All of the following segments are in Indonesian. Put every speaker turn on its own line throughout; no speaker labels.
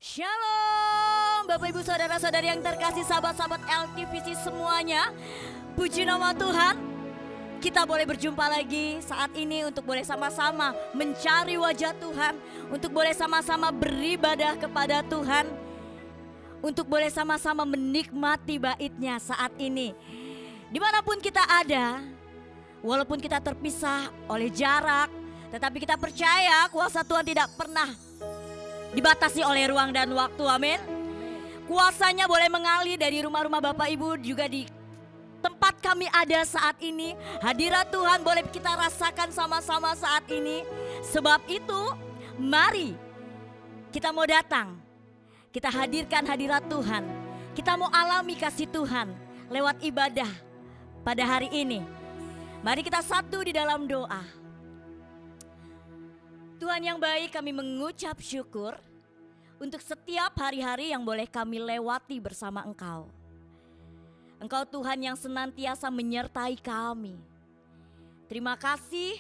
Shalom Bapak Ibu Saudara-saudari yang terkasih, sahabat-sahabat LTVC semuanya. Puji nama Tuhan, kita boleh berjumpa lagi saat ini untuk boleh sama-sama mencari wajah Tuhan, untuk boleh sama-sama beribadah kepada Tuhan, untuk boleh sama-sama menikmati bait-Nya saat ini. Dimanapun kita ada, walaupun kita terpisah oleh jarak, tetapi kita percaya kuasa Tuhan tidak pernah dibatasi oleh ruang dan waktu, amin. Kuasanya boleh mengalir dari rumah-rumah Bapak Ibu, juga di tempat kami ada saat ini. Hadirat Tuhan boleh kita rasakan sama-sama saat ini. Sebab itu mari kita mau datang, kita hadirkan hadirat Tuhan. Kita mau alami kasih Tuhan lewat ibadah pada hari ini. Mari kita satu di dalam doa. Tuhan yang baik, kami mengucap syukur untuk setiap hari-hari yang boleh kami lewati bersama Engkau. Engkau Tuhan yang senantiasa menyertai kami. Terima kasih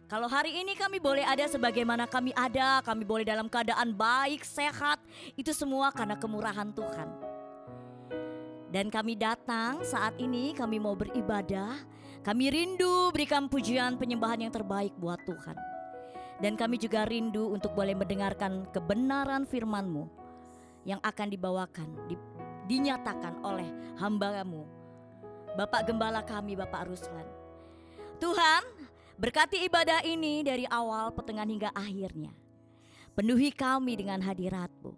kalau hari ini kami boleh ada sebagaimana kami ada. Kami boleh dalam keadaan baik, sehat. Itu semua karena kemurahan Tuhan. Dan kami datang saat ini, kami mau beribadah. Kami rindu berikan pujian penyembahan yang terbaik buat Tuhan. Dan kami juga rindu untuk boleh mendengarkan kebenaran firman-Mu yang akan dibawakan, dinyatakan oleh hamba-Mu, Bapak Gembala kami, Bapak Ruslan. Tuhan, berkati ibadah ini dari awal, pertengahan hingga akhirnya. Penuhi kami dengan hadirat-Mu.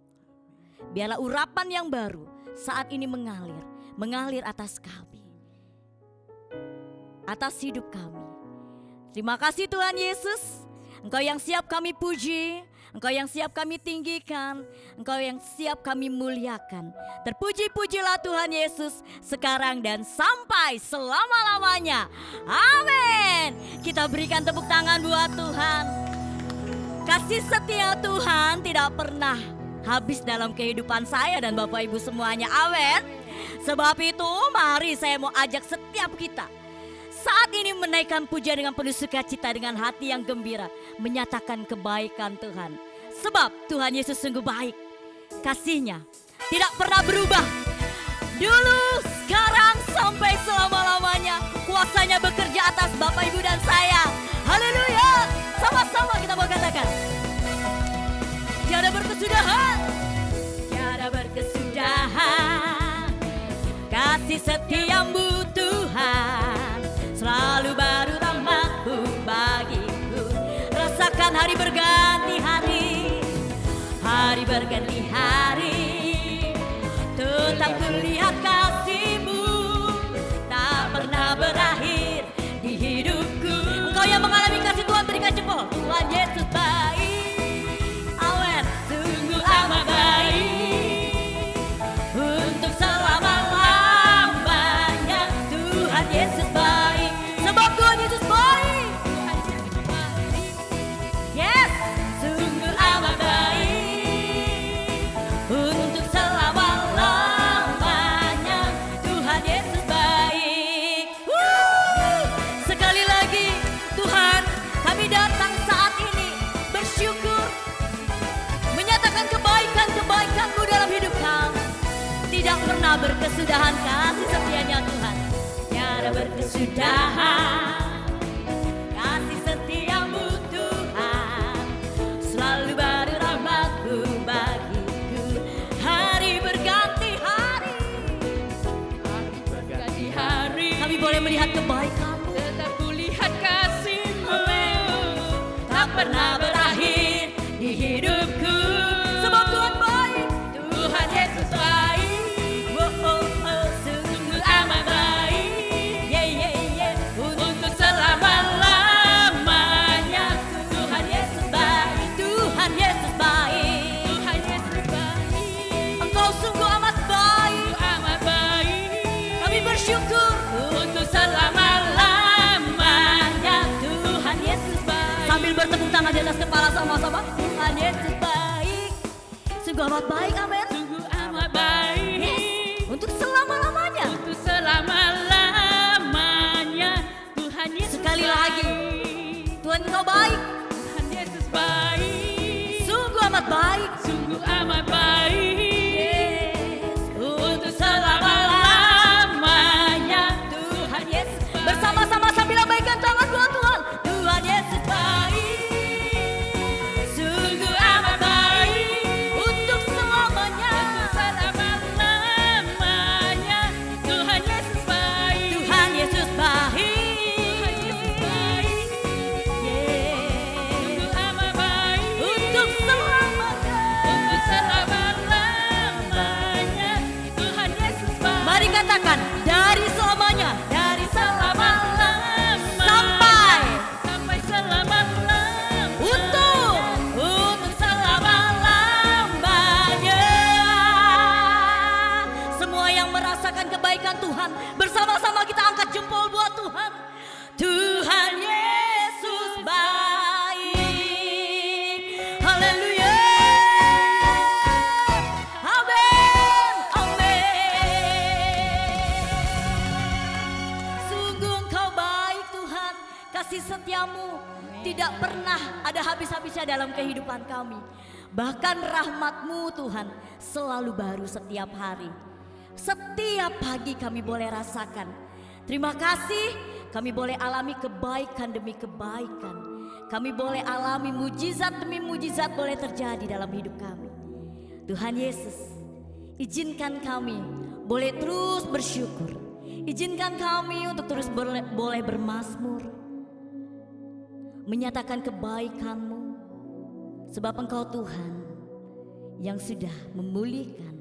Biarlah urapan yang baru saat ini mengalir atas kami, atas hidup kami. Terima kasih Tuhan Yesus. Engkau yang siap kami puji, Engkau yang siap kami tinggikan, Engkau yang siap kami muliakan. Terpuji-pujilah Tuhan Yesus sekarang dan sampai selama-lamanya. Amin. Kita berikan tepuk tangan buat Tuhan. Kasih setia Tuhan tidak pernah habis dalam kehidupan saya dan Bapak Ibu semuanya. Amin. Sebab itu mari saya mau ajak setiap kita saat ini menaikkan pujian dengan penuh sukacita, dengan hati yang gembira, menyatakan kebaikan Tuhan. Sebab Tuhan Yesus sungguh baik. Kasih-Nya tidak pernah berubah. Dulu, sekarang, sampai selama-lamanya. Kuasanya bekerja atas Bapak Ibu dan saya. Haleluya. Sama-sama kita mau katakan, tiada berkesudahan, tiada berkesudahan. Kasih setiamu Tuhan selalu baru rahmat-Mu bagiku. Rasakan hari berganti hari, hari berganti hari. Tetap kulihat kasih-Mu tak pernah berakhir di hidupku. Engkau yang mengalami kasih Tuhan, berikan jempol. Tuhan Yesus baik, amin. Sungguh amat baik, untuk selama-lamanya. Tuhan Yesus baik, sebab Tuhan Yesus baik. Yes, sungguh amat baik, untuk selama-lamanya. Tuhan Yesus baik. Sekali lagi Tuhan, kami datang saat ini bersyukur, menyatakan kebaikan-kebaikan-Mu dalam hidup kami. Tidak pernah berkesudahan kasih setia-Nya Tuhan, tiada berkesudahan. Kasih setiamu Tuhan selalu baru rahmat-Mu bagiku. Hari berganti hari, hari berganti hari. Kami boleh melihat kebaikan-Mu,
Tetap kulihat kasih-Mu
tak pernah berakhir di hidupku. Sebab Tuhan baik,
Tuhan Yesus baik,
sungguh amat baik.
untuk selama-lamanya. Tuhan Yesus baik,
Tuhan Yesus baik.
Tuhan Yesus baik,
Engkau sungguh amat baik.
amat baik,
Kami bersyukur.
untuk selama-lamanya.
Tuhan Yesus
baik,
Sambil bertepuk tangan di atas kepala sama-sama. Tuhan Yesus baik, sungguh amat baik, amin.
sungguh amat baik,
Yes. Untuk selama-lamanya.
untuk selama-lamanya. Tuhan Yesus
Sekali
baik,
lagi, Tuhan Engkau baik,
Tuhan Yesus baik,
sungguh amat baik.
sungguh amat baik,
habis-habisnya dalam kehidupan kami. Bahkan rahmat-Mu Tuhan selalu baru setiap hari. Setiap pagi kami boleh rasakan. Terima kasih kami boleh alami kebaikan demi kebaikan. Kami boleh alami mujizat demi mujizat boleh terjadi dalam hidup kami. Tuhan Yesus, izinkan kami boleh terus bersyukur. Izinkan kami untuk terus boleh bermazmur, menyatakan kebaikan-Mu, sebab Engkau Tuhan yang sudah memulihkan,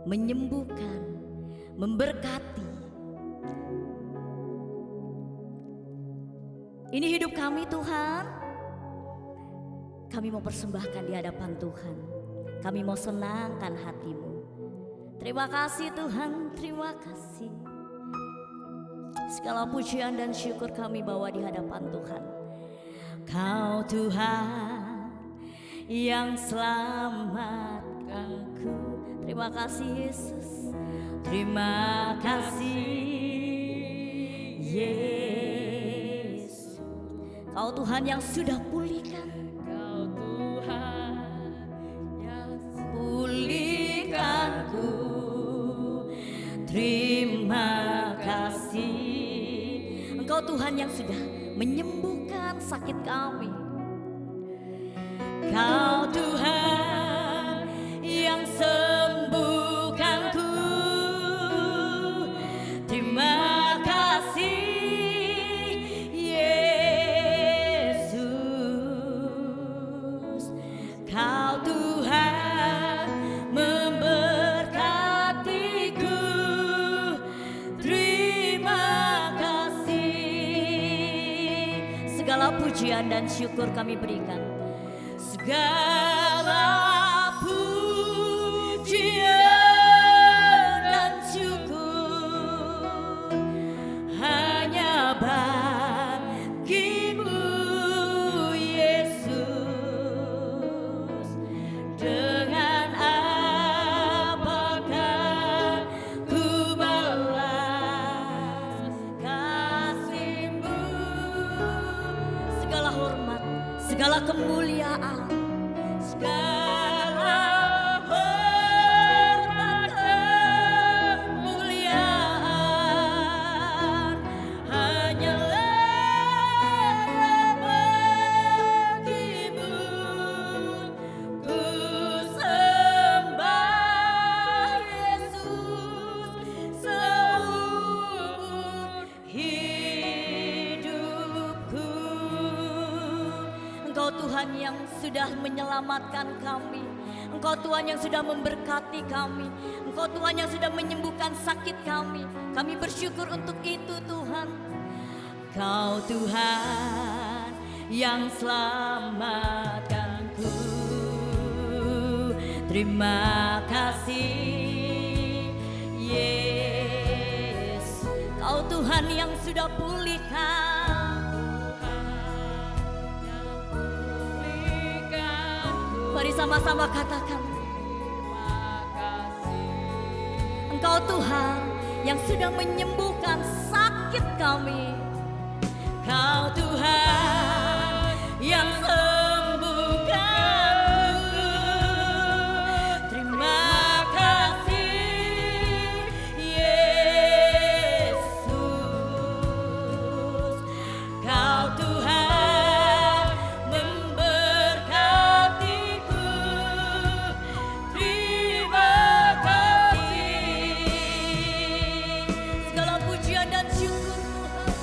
menyembuhkan, memberkati. Ini hidup kami Tuhan. Kami mau persembahkan di hadapan Tuhan. Kami mau senangkan hati-Mu. Terima kasih Tuhan, terima kasih. Segala pujian dan syukur kami bawa di hadapan Tuhan. Kau Tuhan yang selamatkanku. Terima kasih Yesus. Terima kasih Yesus. Kau Tuhan yang sudah pulihkan.
Kau Tuhan yang
Pulihkanku. Terima kasih. Engkau Tuhan yang sudah menyembuhkan sakit kami. Kau Tuhan yang sembuhkanku. Terima kasih Yesus. Kau Tuhan memberkatiku. Terima kasih. Segala pujian dan syukur kami berikan. Segala pujian dan syukur hanya bagi-Mu Yesus. Dengan apakah ku balas kasih-Mu? Segala hormat, segala kemuliaan, segala hormat kemuliaan hanyalah bagi-Mu. Ku sembah Yesus seumur hidupku. Engkau Tuhan yang sudah menyelamatkan kami. Engkau Tuhan yang sudah memberkati kami. Engkau Tuhan yang sudah menyembuhkan sakit kami. Kami bersyukur untuk itu Tuhan. Kau Tuhan yang selamatkanku. Terima kasih Yesus. Kau Tuhan yang sudah pulihkan. Mari sama-sama katakan. Engkau Tuhan yang sudah menyembuhkan sakit kami. Kau Tuhan yang sembuhkanku. Terima kasih Yesus. Kau Tuhan memberkatiku. Terima kasih. Segala pujian dan syukur Tuhan.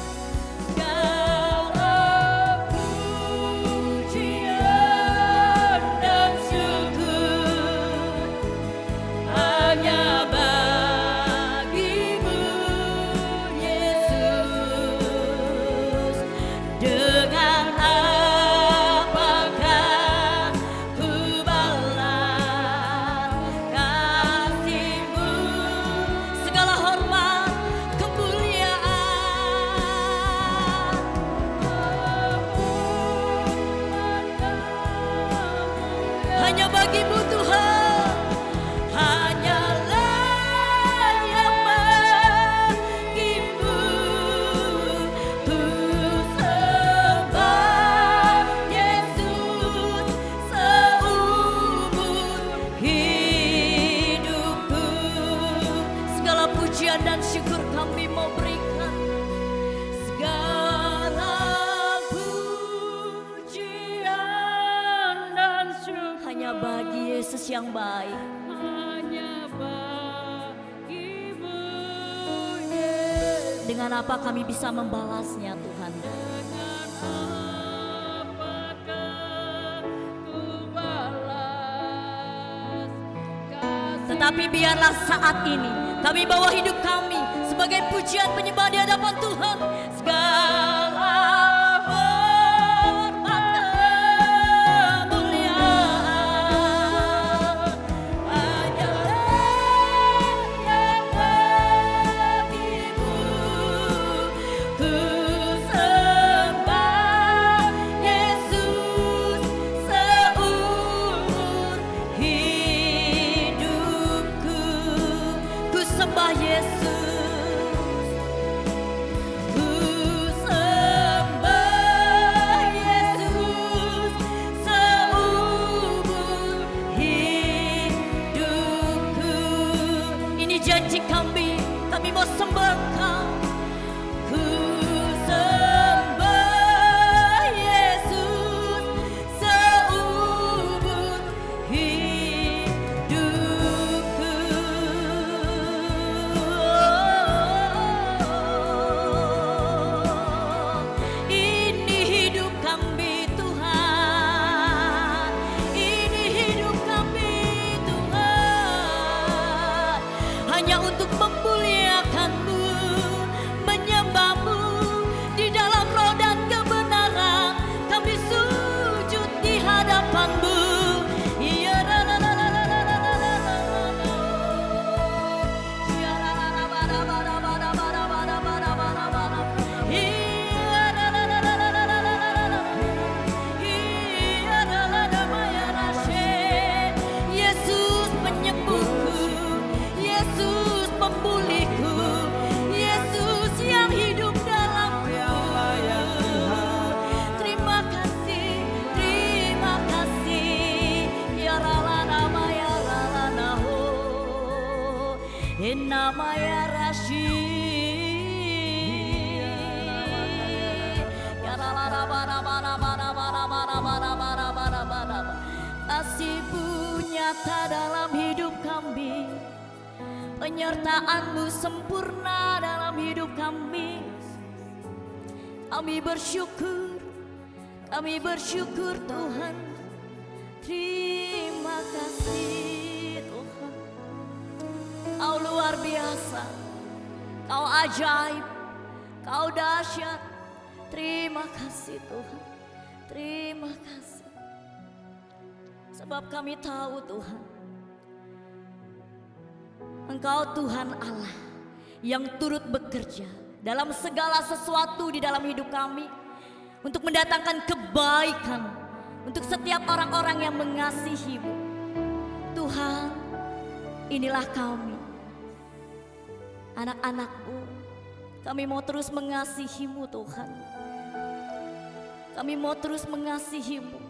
Segala pujian yang baik.
hanya bagimu, Yesus.
Dengan apa kami bisa membalasnya Tuhan?
Dengan apakah ku balas kasih?
Tetapi biarlah saat ini kami bawa hidup kami sebagai pujian penyembah di hadapan Tuhan. Segala hormat kemuliaan hanya yang bagimu. Ku sembah Yesus seumur hidupku. Ku sembah Yesus. Ku sembah Yesus seumur hidupku. Ini janji kami mau sembah Engkau. Ku sembah Yesus seumur hidupku. Ini hidup kami Tuhan, ini hidup kami Tuhan, hanya untuk memuliakan-Mu, menyembah-Mu di dalam roh dan kebenaran. Kami sujud di hadapan-Mu. Ya la la la la la la la la la la. Ya la la la ba da ba da ba da ba da ba da ba da ba da ba da. Ya la la la la la la la la la la. Ya la la la ma ya la she. Yesus penyembuhku, Yesus pemulihku, Yesus yang hidup dalamku. Terima kasih, terima kasih. Ya la la la ma ya la la la ho. Nama ya Rashi. Ya la la la ba da ba da ba da ba da ba da ba da ba da ba da ba da ba. Kasih-Mu nyata dalam hidup kami, penyertaan-Mu sempurna dalam hidup kami. Kami bersyukur Tuhan. Terima kasih Tuhan. Kau luar biasa, Kau ajaib, Kau dahsyat. Terima kasih Tuhan, terima kasih. Sebab kami tahu Tuhan, Engkau Tuhan Allah yang turut bekerja dalam segala sesuatu di dalam hidup kami untuk mendatangkan kebaikan untuk setiap orang-orang yang mengasihi-Mu. Tuhan, inilah kami, anak-anak-Mu. Kami mau terus mengasihi-Mu Tuhan. Kami mau terus mengasihi-Mu.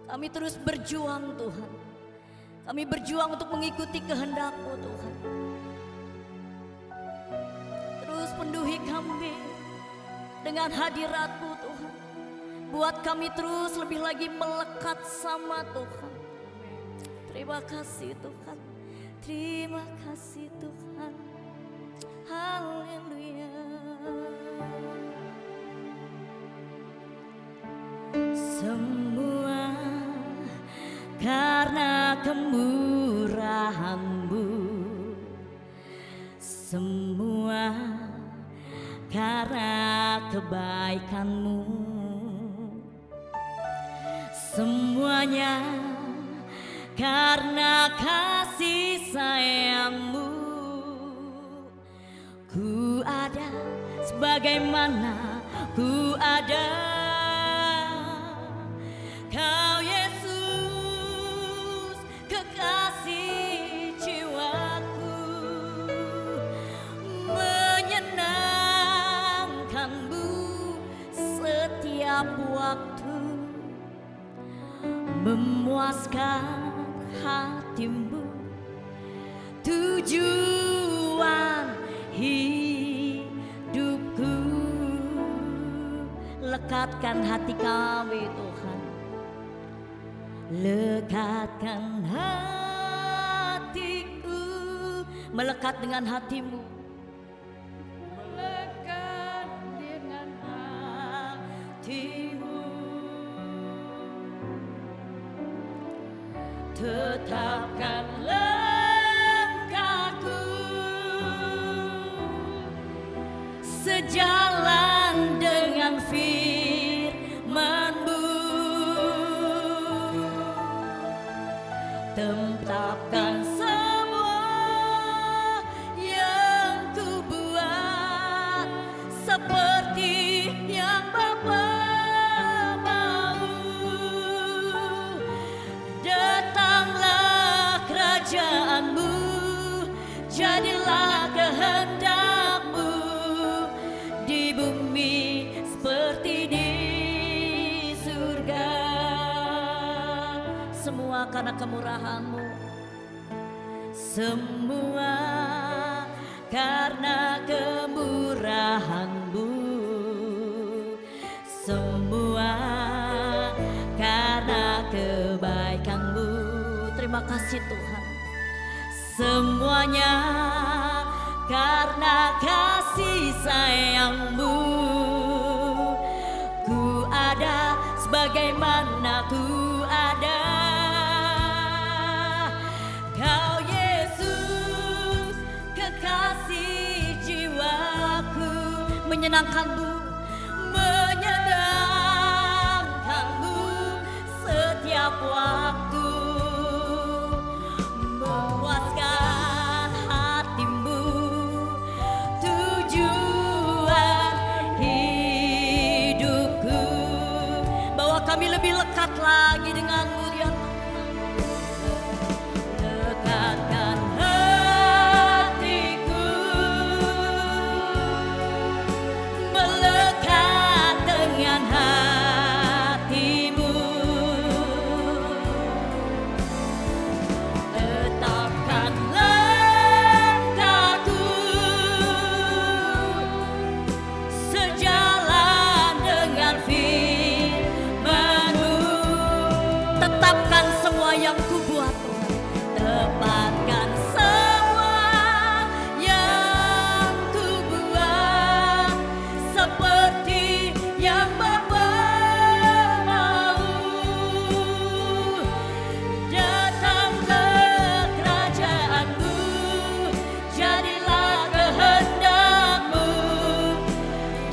Kami terus berjuang Tuhan. Kami berjuang untuk mengikuti kehendak-Mu Tuhan. Terus penuhi kami dengan hadirat-Mu Tuhan. Buat kami terus lebih lagi melekat sama Tuhan. Terima kasih Tuhan. Terima kasih Tuhan. Haleluya. Semua karena kemurahan-Mu, semua karena kebaikan-Mu, semuanya karena kasih sayang-Mu. Ku ada sebagaimana ku ada. Kau Yesus, kekasih jiwaku, menyenangkan-Mu setiap waktu, memuaskan hati-Mu, tujuan hidupku. Lekatkan hati kami Tuhan, Lekatkan hatiku, melekat dengan hatimu.
Melekat dengan
Hatimu, tetapkan langkahku sejalan dengan firman-Mu. Tetapkan semua yang ku buat seperti yang Bapa mau. Datanglah kerajaan-Mu, jadilah kehendak-Mu di bumi seperti di surga. Semua karena kemurahan-Mu, semua karena kemurahan-Mu, semua karena kebaikan-Mu. Terima kasih Tuhan. Semuanya karena kasih sayang-Mu. Ku ada sebagaimana ku ada. Kau Yesus, kekasih jiwaku, menyenangkan-Mu, menyenangkan-Mu setiap waktu, memuaskan hatimu, tujuan hidupku. Bawa kami lebih lekat lagi dengan-Mu ya Tuhan. Lekatkan hatiku, melekat dengan hatimu. Tetapkan langkahku sejalan dengan firman-Mu. Tetapkan semua yang ku buat Tuhan. Tepatkan semua yang ku buat seperti yang Bapa mau. Datanglah kerajaan-Mu, jadilah kehendak-Mu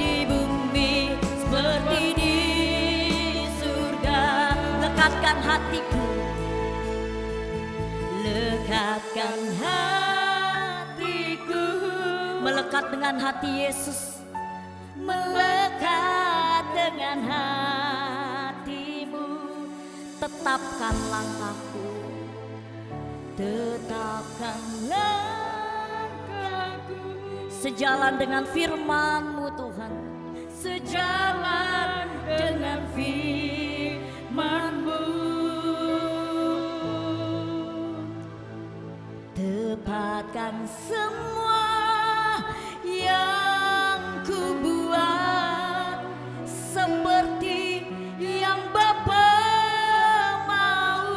di bumi seperti di surga. Lekatkan hatiku, lekatkan hatiku, melekat dengan hati Yesus, melekat dengan hati-Mu. Tetapkan langkahku, tetapkan langkahku sejalan dengan firman-Mu Tuhan, sejalan dengan firman-Mu. Tepatkan semua yang ku buat seperti yang Bapa mau.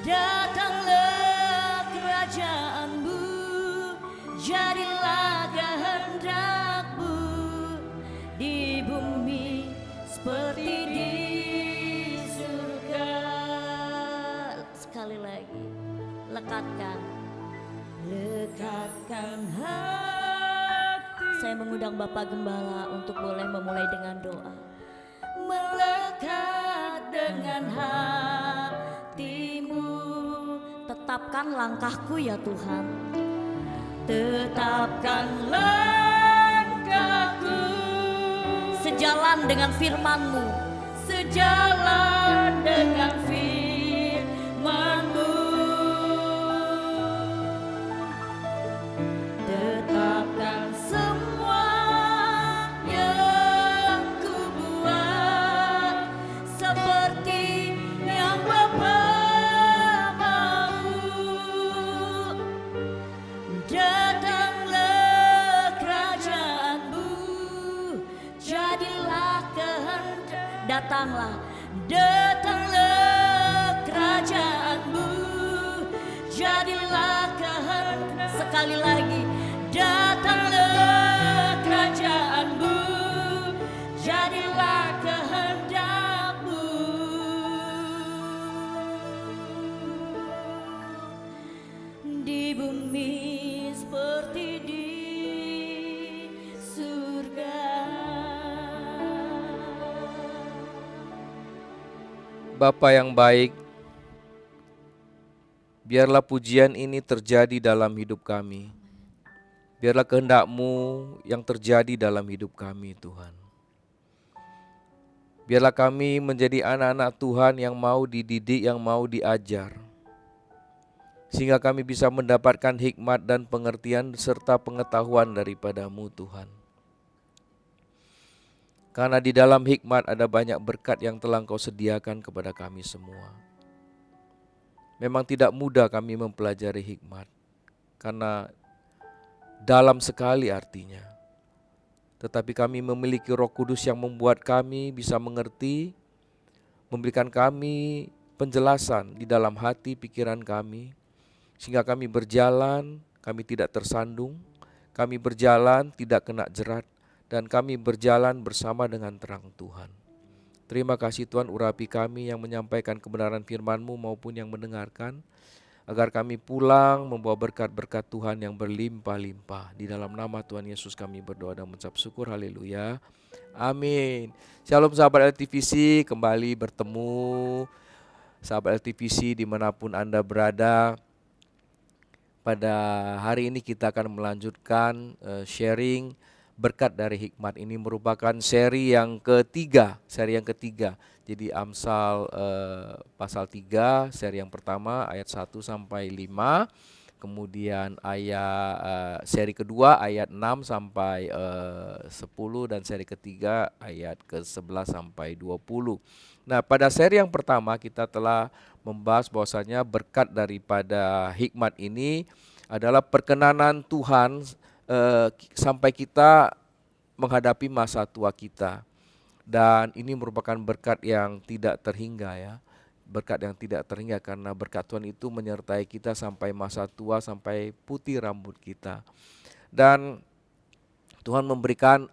Datanglah kerajaan-Mu, jadilah kehendak-Mu di bumi seperti di surga. Sekali lagi, lekatkan hati. Saya mengundang Bapak Gembala untuk boleh memulai dengan doa. Melekat dengan hati-Mu, tetapkan langkahku ya Tuhan. Tetapkan langkahku sejalan dengan firman-Mu, sejalan dengan firman-Mu. Tetapkan semua yang ku buat seperti yang Bapa mau. Datanglah kerajaan-Mu, jadilah kehendak. Datanglah kerajaanmu, jadilah kehendak. Sekali lagi, datanglah kerajaanmu, jadilah kehendakmu. Di bumi seperti di surga.
Bapa yang baik, biarlah pujian ini terjadi dalam hidup kami. Biarlah kehendak-Mu yang terjadi dalam hidup kami, Tuhan. Biarlah kami menjadi anak-anak Tuhan yang mau dididik, yang mau diajar, sehingga kami bisa mendapatkan hikmat dan pengertian serta pengetahuan daripada-Mu, Tuhan. Karena di dalam hikmat ada banyak berkat yang telah Engkau sediakan kepada kami semua. Memang tidak mudah kami mempelajari hikmat, karena dalam sekali artinya. Tetapi kami memiliki Roh Kudus yang membuat kami bisa mengerti, memberikan kami penjelasan di dalam hati pikiran kami, sehingga kami berjalan, kami tidak tersandung, kami berjalan tidak kena jerat, dan kami berjalan bersama dengan terang Tuhan. Terima kasih Tuhan, urapi kami yang menyampaikan kebenaran firman-Mu maupun yang mendengarkan, agar kami pulang membawa berkat-berkat Tuhan yang berlimpah-limpah. Di dalam nama Tuhan Yesus kami berdoa dan mengucap syukur, haleluya, amin. Shalom sahabat LTVC, kembali bertemu sahabat LTVC dimanapun Anda berada. Pada hari ini kita akan melanjutkan sharing berkat dari hikmat. Ini merupakan seri yang ketiga. Jadi Amsal pasal 3, seri yang pertama ayat 1 sampai 5. Kemudian seri kedua ayat 6 sampai 10, dan seri ketiga ayat ke-11 sampai 20. Nah, pada seri yang pertama kita telah membahas bahwasanya berkat daripada hikmat ini adalah perkenanan Tuhan sampai kita menghadapi masa tua kita. Dan ini merupakan berkat yang tidak terhingga ya. Berkat yang tidak terhingga, karena berkat Tuhan itu menyertai kita sampai masa tua, sampai putih rambut kita. Dan Tuhan memberikan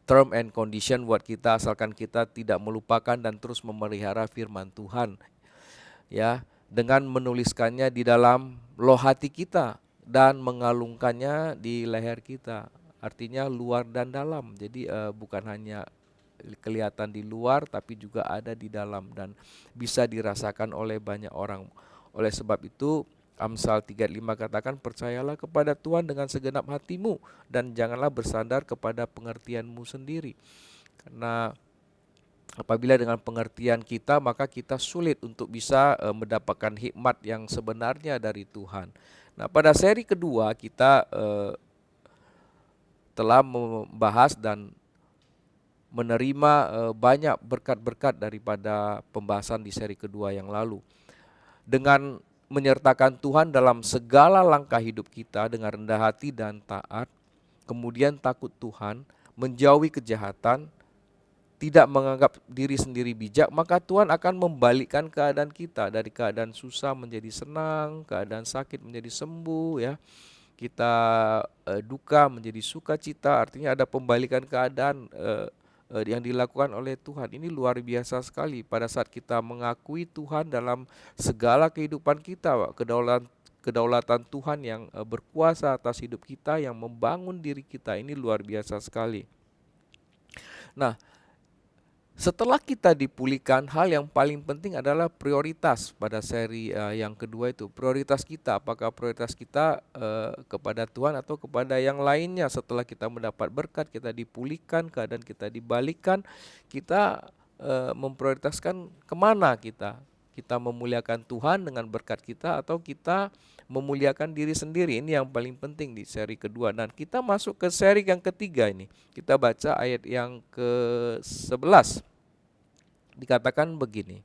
term and condition buat kita, asalkan kita tidak melupakan dan terus memelihara firman Tuhan. Ya, dengan menuliskannya di dalam loh hati kita dan mengalungkannya di leher kita. Artinya luar dan dalam. Jadi bukan hanya kelihatan di luar, tapi juga ada di dalam dan bisa dirasakan oleh banyak orang. Oleh sebab itu Amsal 3:5 katakan, percayalah kepada Tuhan dengan segenap hatimu dan janganlah bersandar kepada pengertianmu sendiri. Karena apabila dengan pengertian kita, maka kita sulit untuk bisa mendapatkan hikmat yang sebenarnya dari Tuhan. Nah, pada seri kedua kita telah membahas dan menerima banyak berkat-berkat daripada pembahasan di seri kedua yang lalu. Dengan menyertakan Tuhan dalam segala langkah hidup kita dengan rendah hati dan taat, kemudian takut Tuhan, menjauhi kejahatan, tidak menganggap diri sendiri bijak, maka Tuhan akan membalikkan keadaan kita dari keadaan susah menjadi senang, keadaan sakit menjadi sembuh ya. Kita duka menjadi sukacita, artinya ada pembalikan keadaan yang dilakukan oleh Tuhan. Ini luar biasa sekali pada saat kita mengakui Tuhan dalam segala kehidupan kita, kedaulatan Tuhan yang berkuasa atas hidup kita, yang membangun diri kita. Ini luar biasa sekali. Nah, setelah kita dipulihkan, hal yang paling penting adalah prioritas pada seri yang kedua itu. Prioritas kita, apakah prioritas kita kepada Tuhan atau kepada yang lainnya. Setelah kita mendapat berkat, kita dipulihkan, keadaan kita dibalikkan, kita memprioritaskan kemana kita. Kita memuliakan Tuhan dengan berkat kita atau kita memuliakan diri sendiri. Ini yang paling penting di seri kedua. Dan kita masuk ke seri yang ketiga ini. Kita baca ayat yang ke-11. Dikatakan begini,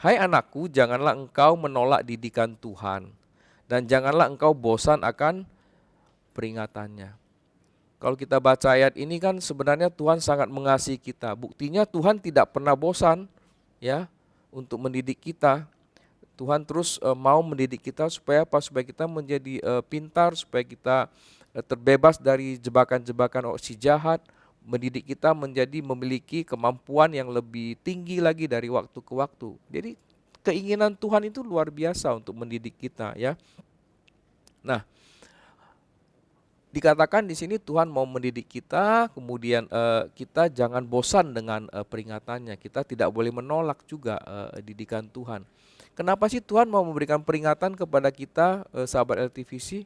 hai anakku, janganlah engkau menolak didikan Tuhan, dan janganlah engkau bosan akan peringatannya. Kalau kita baca ayat ini kan sebenarnya Tuhan sangat mengasihi kita. Buktinya Tuhan tidak pernah bosan ya untuk mendidik kita. Tuhan terus mau mendidik kita supaya apa? Supaya kita menjadi pintar, supaya kita terbebas dari jebakan-jebakan si jahat, mendidik kita menjadi memiliki kemampuan yang lebih tinggi lagi dari waktu ke waktu. Jadi keinginan Tuhan itu luar biasa untuk mendidik kita ya. Nah, dikatakan di sini Tuhan mau mendidik kita, kemudian kita jangan bosan dengan peringatannya. Kita tidak boleh menolak juga didikan Tuhan. Kenapa sih Tuhan mau memberikan peringatan kepada kita, sahabat LTVC?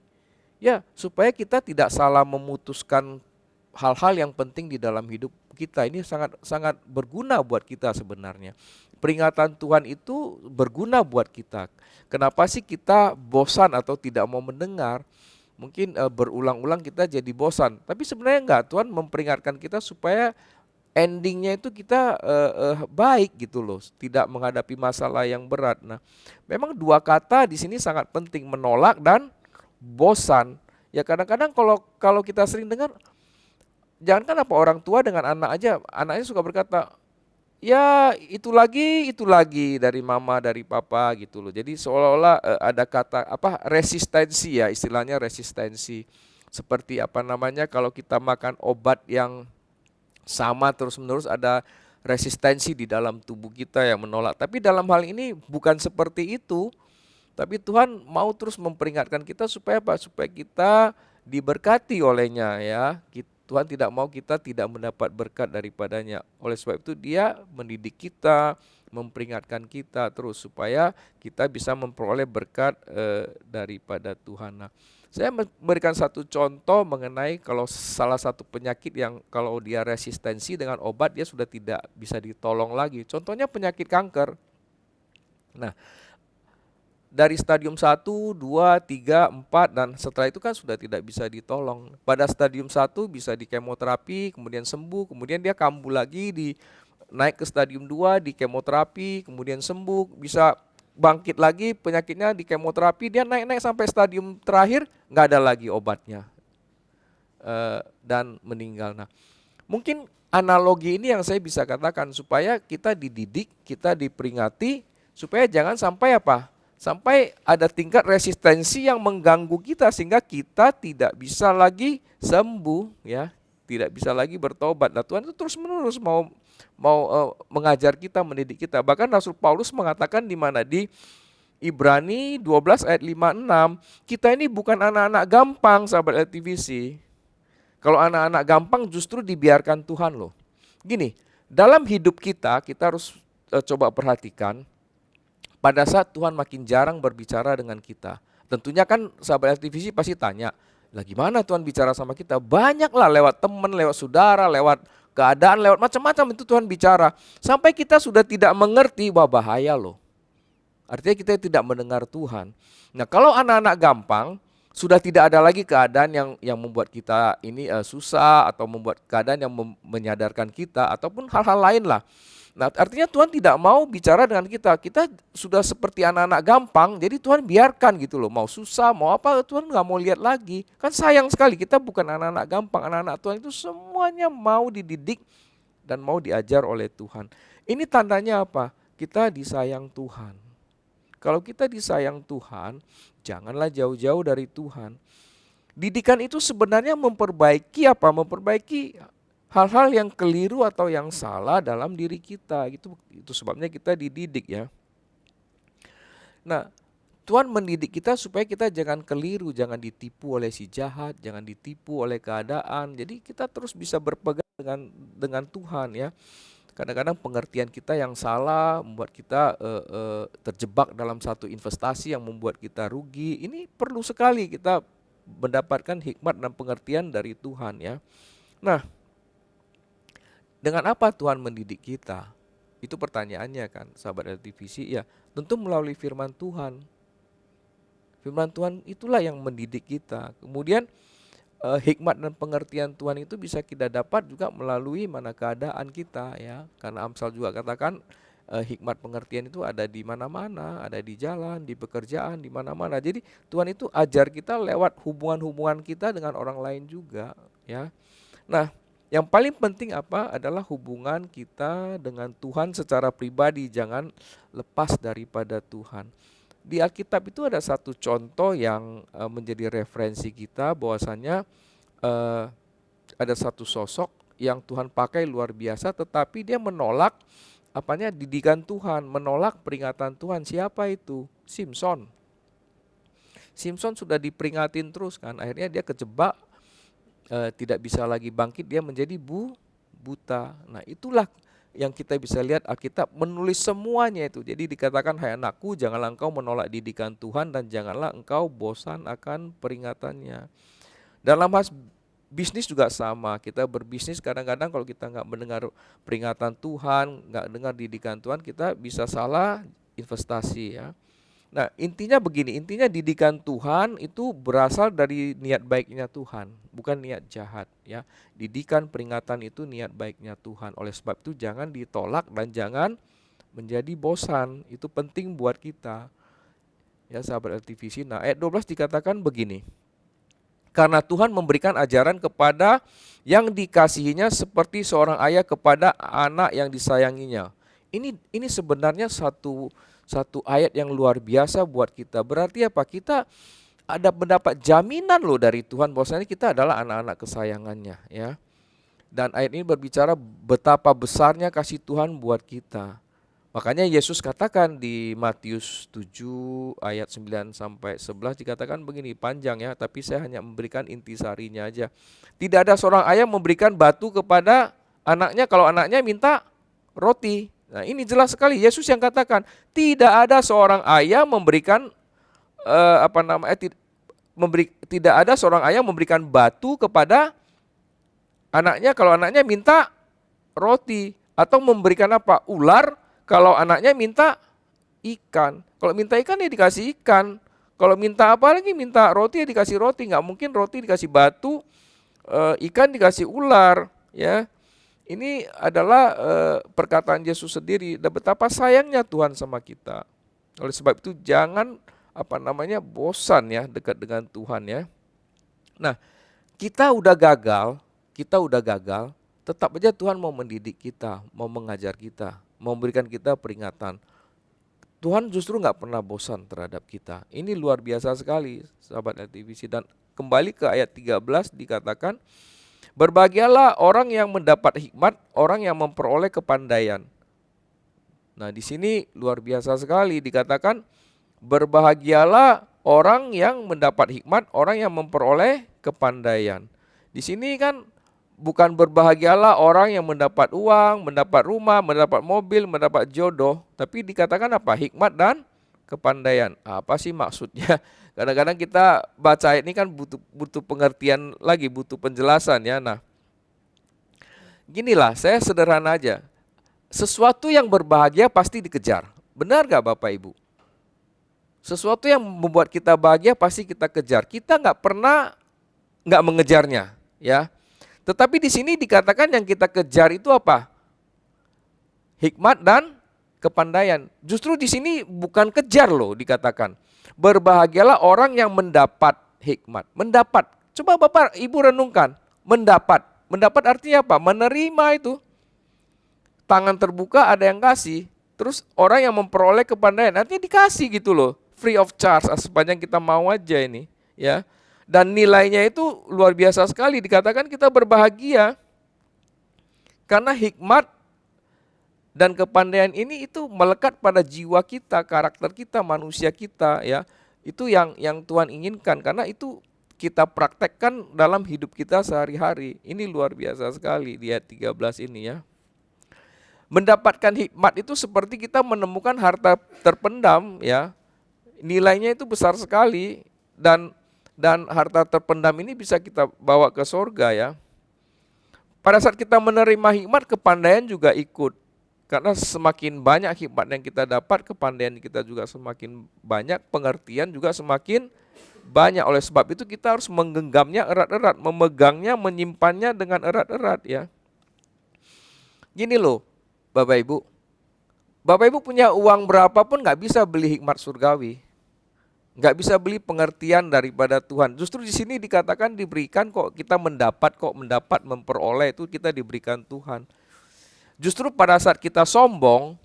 Ya, supaya kita tidak salah memutuskan hal-hal yang penting di dalam hidup kita. Ini sangat sangat berguna buat kita sebenarnya. Peringatan Tuhan itu berguna buat kita. Kenapa sih kita bosan atau tidak mau mendengar? Mungkin berulang-ulang kita jadi bosan. Tapi sebenarnya enggak, Tuhan memperingatkan kita supaya endingnya itu kita baik gitu loh, tidak menghadapi masalah yang berat. Nah, memang dua kata di sini sangat penting, menolak dan bosan. Ya kadang-kadang kalau kita sering dengar, jangankan apa orang tua dengan anak aja, anaknya suka berkata, ya itu lagi dari mama, dari papa gitu loh. Jadi seolah-olah ada kata apa resistensi ya, istilahnya resistensi. Seperti apa namanya kalau kita makan obat yang sama terus-menerus ada resistensi di dalam tubuh kita yang menolak. Tapi dalam hal ini bukan seperti itu. Tapi Tuhan mau terus memperingatkan kita supaya apa? Supaya kita diberkati olehnya ya. Tuhan tidak mau kita tidak mendapat berkat daripadanya. Oleh sebab itu Dia mendidik kita, memperingatkan kita terus supaya kita bisa memperoleh berkat daripada Tuhan. Nah, saya memberikan satu contoh mengenai kalau salah satu penyakit yang kalau dia resistensi dengan obat dia sudah tidak bisa ditolong lagi. Contohnya penyakit kanker. Nah, dari stadium 1, 2, 3, 4 dan setelah itu kan sudah tidak bisa ditolong. Pada stadium 1 bisa di kemoterapi, kemudian sembuh, kemudian dia kambuh lagi naik ke stadium 2 di kemoterapi, kemudian sembuh, bisa bangkit lagi penyakitnya di kemoterapi, dia naik-naik sampai stadium terakhir nggak ada lagi obatnya dan meninggal. Nah, mungkin analogi ini yang saya bisa katakan supaya kita dididik, kita diperingati supaya jangan sampai apa? Sampai ada tingkat resistensi yang mengganggu kita sehingga kita tidak bisa lagi sembuh ya, tidak bisa lagi bertobat. Nah, Tuhan itu terus-menerus mau mengajar kita, mendidik kita. Bahkan Rasul Paulus mengatakan di mana di Ibrani 12 ayat 5-6, kita ini bukan anak-anak gampang sahabat LTVC. Kalau anak-anak gampang justru dibiarkan Tuhan loh. Gini, dalam hidup kita harus coba perhatikan, pada saat Tuhan makin jarang berbicara dengan kita. Tentunya kan sahabat LTVC pasti tanya, lah gimana Tuhan bicara sama kita? Banyaklah lewat teman, lewat saudara, lewat keadaan, lewat macam-macam itu Tuhan bicara. Sampai kita sudah tidak mengerti, wah bahaya loh. Artinya kita tidak mendengar Tuhan. Nah, kalau anak-anak gampang, sudah tidak ada lagi keadaan yang membuat kita ini susah atau membuat keadaan yang menyadarkan kita ataupun hal-hal lain lah. Nah, artinya Tuhan tidak mau bicara dengan kita. Kita sudah seperti anak-anak gampang, jadi Tuhan biarkan gitu loh. Mau susah, mau apa, Tuhan nggak mau lihat lagi. Kan sayang sekali, kita bukan anak-anak gampang. Anak-anak Tuhan itu semuanya mau dididik dan mau diajar oleh Tuhan. Ini tandanya apa? Kita disayang Tuhan. Kalau kita disayang Tuhan, janganlah jauh-jauh dari Tuhan. Didikan itu sebenarnya memperbaiki apa? Memperbaiki hal-hal yang keliru atau yang salah dalam diri kita. Itu sebabnya kita dididik ya. Nah, Tuhan mendidik kita supaya kita jangan keliru, jangan ditipu oleh si jahat, jangan ditipu oleh keadaan. Jadi kita terus bisa berpegang dengan Tuhan ya. Kadang-kadang pengertian kita yang salah membuat kita terjebak dalam satu investasi yang membuat kita rugi. Ini perlu sekali kita mendapatkan hikmat dan pengertian dari Tuhan ya. Nah, dengan apa Tuhan mendidik kita? Itu pertanyaannya kan, sahabat LTVC ya. Tentu melalui firman Tuhan. Firman Tuhan itulah yang mendidik kita. Kemudian hikmat dan pengertian Tuhan itu bisa kita dapat juga melalui mana keadaan kita ya. Karena Amsal juga katakan hikmat pengertian itu ada di mana-mana, ada di jalan, di pekerjaan, di mana-mana. Jadi Tuhan itu ajar kita lewat hubungan-hubungan kita dengan orang lain juga. ya. Nah, yang paling penting apa adalah hubungan kita dengan Tuhan secara pribadi, jangan lepas daripada Tuhan. Di Alkitab itu ada satu contoh yang menjadi referensi kita, bahwasanya ada satu sosok yang Tuhan pakai luar biasa, tetapi dia menolak didikan Tuhan, menolak peringatan Tuhan. Siapa itu? Simson. Simson sudah diperingatin terus kan, akhirnya dia kejebak, tidak bisa lagi bangkit, dia menjadi buta. Nah, itulah yang kita bisa lihat Alkitab menulis semuanya itu. Jadi dikatakan, hai anakku, janganlah engkau menolak didikan Tuhan dan janganlah engkau bosan akan peringatannya. Dalam hal bisnis juga sama. Kita berbisnis kadang-kadang kalau kita nggak mendengar peringatan Tuhan, nggak dengar didikan Tuhan, kita bisa salah investasi ya. Nah, intinya begini, intinya didikan Tuhan itu berasal dari niat baiknya Tuhan, bukan niat jahat ya. Didikan peringatan itu niat baiknya Tuhan. Oleh sebab itu jangan ditolak dan jangan menjadi bosan. Itu penting buat kita. Ya, sahabat LTVC. Nah, ayat 12 dikatakan begini. Karena Tuhan memberikan ajaran kepada yang dikasihinya seperti seorang ayah kepada anak yang disayanginya. Ini sebenarnya satu ayat yang luar biasa buat kita. Berarti apa? Kita ada mendapat jaminan loh dari Tuhan bahwasanya kita adalah anak-anak kesayangannya ya. Dan ayat ini berbicara betapa besarnya kasih Tuhan buat kita. Makanya Yesus katakan di Matius 7 ayat 9 sampai 11 dikatakan begini, panjang ya, tapi saya hanya memberikan intisarinya aja. Tidak ada seorang ayah memberikan batu kepada anaknya kalau anaknya minta roti. Nah, ini jelas sekali Yesus yang katakan, tidak ada seorang ayah memberikan tidak ada seorang ayah memberikan batu kepada anaknya kalau anaknya minta roti, atau memberikan apa? Ular kalau anaknya minta ikan. Kalau minta ikan ya dikasih ikan. Kalau minta apa lagi? Minta roti ya dikasih roti. Nggak mungkin roti dikasih batu, ikan dikasih ular ya. Ini adalah perkataan Yesus sendiri, dan betapa sayangnya Tuhan sama kita. Oleh sebab itu jangan bosan ya dekat dengan Tuhan ya. Nah, kita udah gagal, tetap aja Tuhan mau mendidik kita, mau mengajar kita, mau memberikan kita peringatan. Tuhan justru nggak pernah bosan terhadap kita. Ini luar biasa sekali, sahabat LTVC. Dan kembali ke ayat 13 dikatakan, berbahagialah orang yang mendapat hikmat, orang yang memperoleh kepandaian. Nah, di sini luar biasa sekali dikatakan, berbahagialah orang yang mendapat hikmat, orang yang memperoleh kepandaian. Di sini kan bukan berbahagialah orang yang mendapat uang, mendapat rumah, mendapat mobil, mendapat jodoh, tapi dikatakan apa? Hikmat dan kepandaian. Apa sih maksudnya? Kadang-kadang kita baca ayat ini kan butuh pengertian lagi, butuh penjelasan ya. Nah, ginilah, saya sederhana aja. Sesuatu yang berbahagia pasti dikejar. Benar gak Bapak Ibu? Sesuatu yang membuat kita bahagia pasti kita kejar. Kita nggak pernah nggak mengejarnya, ya. Tetapi di sini dikatakan yang kita kejar itu apa? Hikmat dan kepandaian. Justru di sini bukan kejar loh dikatakan. Berbahagialah orang yang mendapat hikmat. Mendapat. Coba Bapak Ibu renungkan. Mendapat. Mendapat artinya apa? Menerima itu. Tangan terbuka ada yang kasih. Terus orang yang memperoleh kepandaian artinya dikasih gitu loh. Free of charge, sepanjang kita mau aja ini, ya. Dan nilainya itu luar biasa sekali, dikatakan kita berbahagia karena hikmat dan kepandaian ini itu melekat pada jiwa kita, karakter kita, manusia kita ya. Itu yang Tuhan inginkan, karena itu kita praktekkan dalam hidup kita sehari-hari. Ini luar biasa sekali di ayat 13 ini ya. Mendapatkan hikmat itu seperti kita menemukan harta terpendam ya. Nilainya itu besar sekali, dan harta terpendam ini bisa kita bawa ke sorga ya. Pada saat kita menerima hikmat, kepandaian juga ikut. Karena semakin banyak hikmat yang kita dapat, kepandaian kita juga semakin banyak, pengertian juga semakin banyak. Oleh sebab itu kita harus menggenggamnya erat-erat, memegangnya, menyimpannya dengan erat-erat ya. Gini loh Bapak Ibu punya uang berapapun gak bisa beli hikmat surgawi. Nggak bisa beli pengertian daripada Tuhan. Justru di sini dikatakan diberikan kok, kita mendapat memperoleh itu kita diberikan Tuhan. Justru pada saat kita sombong,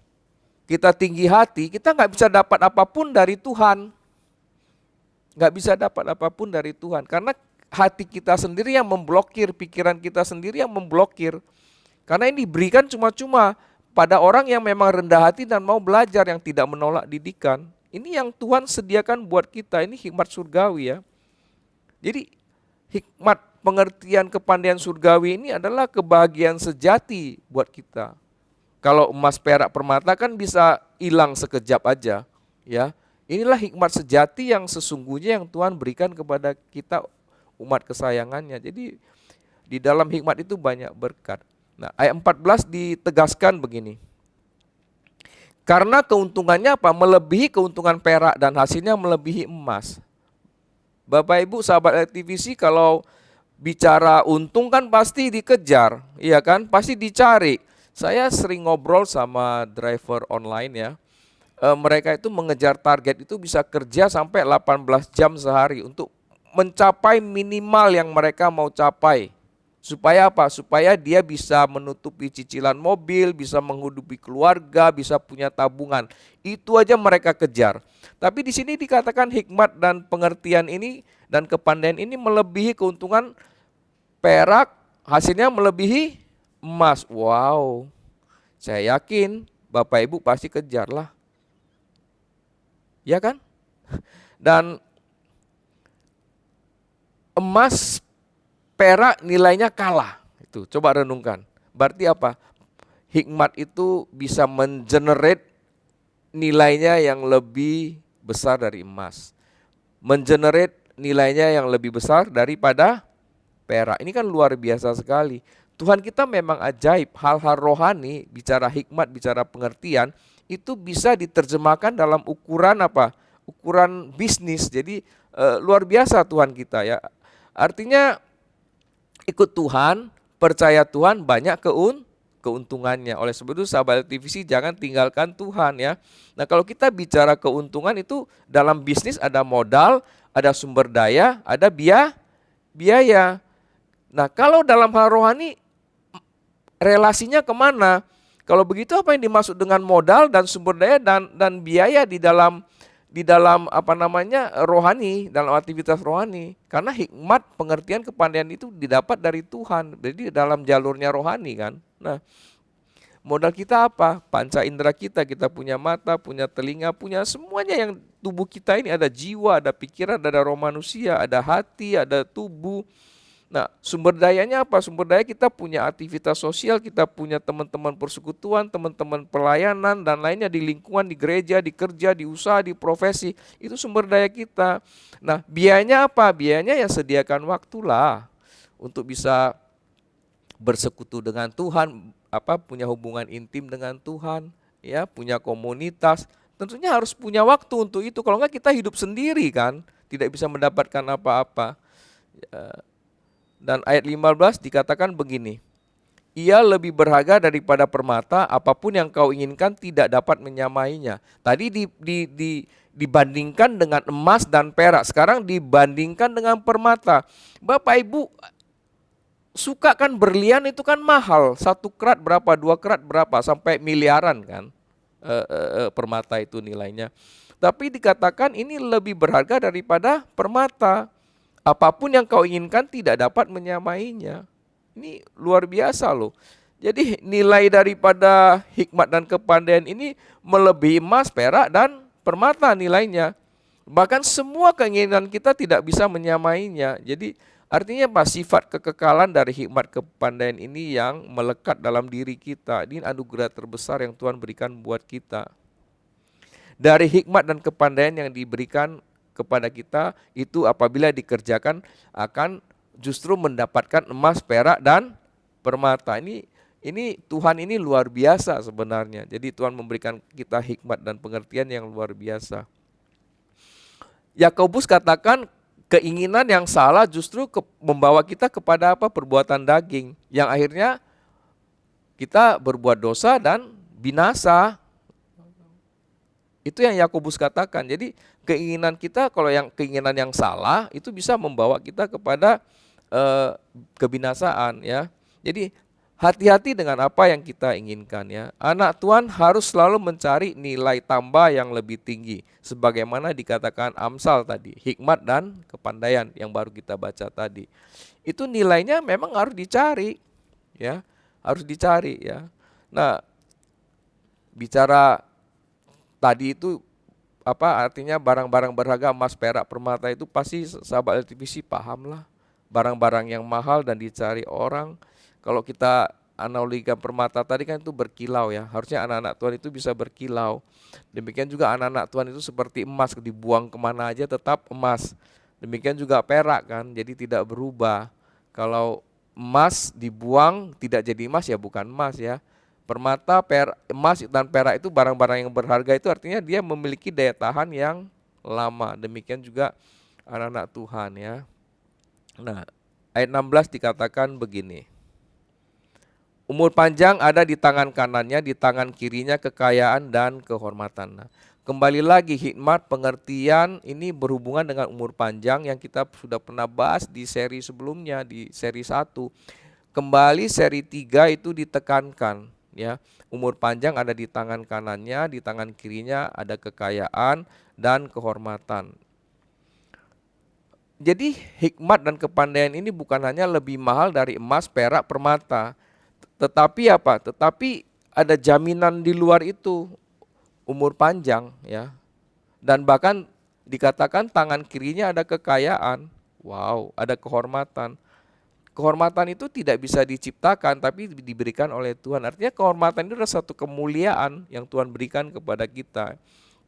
kita tinggi hati, kita nggak bisa dapat apapun dari Tuhan. Nggak bisa dapat apapun dari Tuhan. Karena hati kita sendiri yang memblokir, pikiran kita sendiri yang memblokir. Karena ini diberikan cuma-cuma pada orang yang memang rendah hati dan mau belajar, yang tidak menolak didikan. Ini yang Tuhan sediakan buat kita, ini hikmat surgawi ya. Jadi hikmat pengertian kepandaian surgawi ini adalah kebahagiaan sejati buat kita. Kalau emas, perak, permata kan bisa hilang sekejap aja ya. Inilah hikmat sejati yang sesungguhnya yang Tuhan berikan kepada kita umat kesayangannya. Jadi di dalam hikmat itu banyak berkat. Nah, ayat 14 ditegaskan begini. Karena keuntungannya apa? Melebihi keuntungan perak dan hasilnya melebihi emas. Bapak Ibu sahabat LTVC, kalau bicara untung kan pasti dikejar, iya kan? Pasti dicari. Saya sering ngobrol sama driver online ya. Mereka itu mengejar target itu bisa kerja sampai 18 jam sehari untuk mencapai minimal yang mereka mau capai. Supaya apa? Supaya dia bisa menutupi cicilan mobil, bisa menghidupi keluarga, bisa punya tabungan. Itu aja mereka kejar. Tapi di sini dikatakan hikmat dan pengertian ini dan kepandaian ini melebihi keuntungan perak, hasilnya melebihi emas. Wow, saya yakin Bapak Ibu pasti kejar lah. Ya kan? Dan emas, perak nilainya kalah. Itu coba renungkan. Berarti apa? Hikmat itu bisa mengenerate nilainya yang lebih besar dari emas. Mengenerate nilainya yang lebih besar daripada perak. Ini kan luar biasa sekali. Tuhan kita memang ajaib. Hal-hal rohani, bicara hikmat, bicara pengertian, itu bisa diterjemahkan dalam ukuran apa? Ukuran bisnis. Jadi luar biasa Tuhan kita ya. Artinya ikut Tuhan, percaya Tuhan, banyak keuntungannya. Oleh sebab itu sahabat LTVC jangan tinggalkan Tuhan ya. Nah, kalau kita bicara keuntungan itu dalam bisnis ada modal, ada sumber daya, ada biaya. Nah, kalau dalam hal rohani relasinya kemana? Kalau begitu apa yang dimaksud dengan modal dan sumber daya dan biaya di dalam rohani, dalam aktivitas rohani? Karena hikmat, pengertian, kepandaian itu didapat dari Tuhan. Jadi dalam jalurnya rohani kan. Nah, modal kita apa? Panca indera kita punya mata, punya telinga, punya semuanya yang tubuh kita ini, ada jiwa, ada pikiran, ada roh manusia, ada hati, ada tubuh. Nah, sumber dayanya apa? Sumber daya kita punya aktivitas sosial, kita punya teman-teman persekutuan, teman-teman pelayanan, dan lainnya di lingkungan, di gereja, di kerja, di usaha, di profesi. Itu sumber daya kita. Nah, biayanya apa? Biayanya ya sediakan waktulah untuk bisa bersekutu dengan Tuhan, punya hubungan intim dengan Tuhan, ya, punya komunitas. Tentunya harus punya waktu untuk itu. Kalau enggak kita hidup sendiri kan, tidak bisa mendapatkan apa-apa. Dan ayat 15 dikatakan begini, ia lebih berharga daripada permata, apapun yang kau inginkan tidak dapat menyamainya. Tadi dibandingkan dengan emas dan perak, sekarang dibandingkan dengan permata. Bapak Ibu suka kan berlian itu kan mahal, 1 kerat berapa, 2 kerat berapa, sampai miliaran kan permata itu nilainya. Tapi dikatakan ini lebih berharga daripada permata. Apapun yang kau inginkan tidak dapat menyamainya. Ini luar biasa loh. Jadi nilai daripada hikmat dan kepandaian ini melebihi emas, perak, dan permata nilainya. Bahkan semua keinginan kita tidak bisa menyamainya. Jadi artinya apa? Sifat kekekalan dari hikmat kepandaian ini yang melekat dalam diri kita. Ini anugerah terbesar yang Tuhan berikan buat kita. Dari hikmat dan kepandaian yang diberikan kepada kita itu apabila dikerjakan akan justru mendapatkan emas, perak, dan permata. Ini Tuhan ini luar biasa sebenarnya. Jadi Tuhan memberikan kita hikmat dan pengertian yang luar biasa. Yakobus katakan keinginan yang salah justru membawa kita kepada perbuatan daging yang akhirnya kita berbuat dosa dan binasa. Itu yang Yakobus katakan. Jadi keinginan kita, kalau yang keinginan yang salah itu bisa membawa kita kepada kebinasaan ya. Jadi hati-hati dengan apa yang kita inginkan ya. Anak Tuhan harus selalu mencari nilai tambah yang lebih tinggi, sebagaimana dikatakan Amsal tadi, hikmat dan kepandaian yang baru kita baca tadi. Itu nilainya memang harus dicari ya, harus dicari ya. Nah, bicara tadi itu apa artinya barang-barang berharga, emas, perak, permata, itu pasti sahabat LTVC paham lah. Barang-barang yang mahal dan dicari orang. Kalau kita analogikan permata tadi kan itu berkilau ya. Harusnya anak-anak Tuhan itu bisa berkilau. Demikian juga anak-anak Tuhan itu seperti emas, dibuang kemana aja tetap emas. Demikian juga perak kan, jadi tidak berubah. Kalau emas dibuang tidak jadi emas ya bukan emas ya. Permata, emas dan perak itu barang-barang yang berharga, itu artinya dia memiliki daya tahan yang lama. Demikian juga anak-anak Tuhan ya. Nah, ayat 16 dikatakan begini. Umur panjang ada di tangan kanannya, di tangan kirinya kekayaan dan kehormatan. Nah, kembali lagi hikmat, pengertian ini berhubungan dengan umur panjang yang kita sudah pernah bahas di seri sebelumnya, di seri 1. Kembali seri 3 itu ditekankan ya. Umur panjang ada di tangan kanannya, di tangan kirinya ada kekayaan dan kehormatan. Jadi hikmat dan kepandaian ini bukan hanya lebih mahal dari emas, perak, permata. Tetapi apa? Tetapi ada jaminan di luar itu, umur panjang ya. Dan bahkan dikatakan tangan kirinya ada kekayaan. Wow, ada kehormatan. Kehormatan itu tidak bisa diciptakan tapi diberikan oleh Tuhan. Artinya kehormatan itu adalah satu kemuliaan yang Tuhan berikan kepada kita.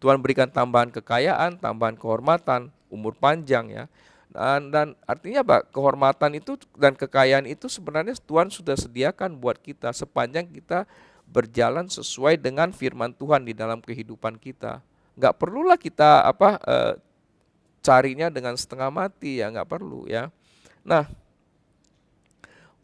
Tuhan berikan tambahan kekayaan, tambahan kehormatan, umur panjang ya. Dan artinya Pak, kehormatan itu dan kekayaan itu sebenarnya Tuhan sudah sediakan buat kita sepanjang kita berjalan sesuai dengan firman Tuhan di dalam kehidupan kita. Nggak perlulah kita carinya dengan setengah mati ya, nggak perlu ya. Nah,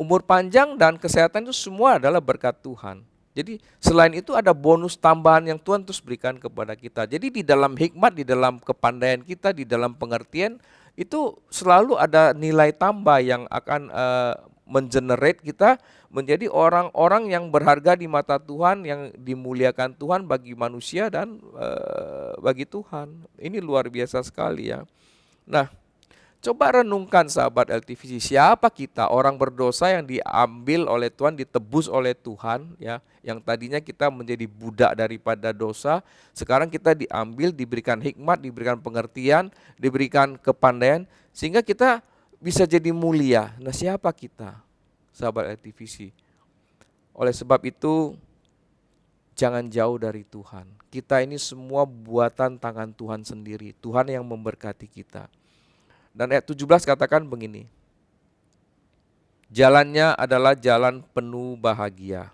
umur panjang dan kesehatan itu semua adalah berkat Tuhan. Jadi selain itu ada bonus tambahan yang Tuhan terus berikan kepada kita. Jadi di dalam hikmat, di dalam kepandaian kita, di dalam pengertian itu selalu ada nilai tambah yang akan mengenerate kita menjadi orang-orang yang berharga di mata Tuhan, yang dimuliakan Tuhan bagi manusia dan bagi Tuhan. Ini luar biasa sekali ya. Nah, coba renungkan sahabat LTVC, siapa kita, orang berdosa yang diambil oleh Tuhan, ditebus oleh Tuhan ya, yang tadinya kita menjadi budak daripada dosa, sekarang kita diambil, diberikan hikmat, diberikan pengertian, diberikan kepandaian sehingga kita bisa jadi mulia. Nah, siapa kita, sahabat LTVC? Oleh sebab itu jangan jauh dari Tuhan. Kita ini semua buatan tangan Tuhan sendiri. Tuhan yang memberkati kita. Dan ayat 17 katakan begini, jalannya adalah jalan penuh bahagia,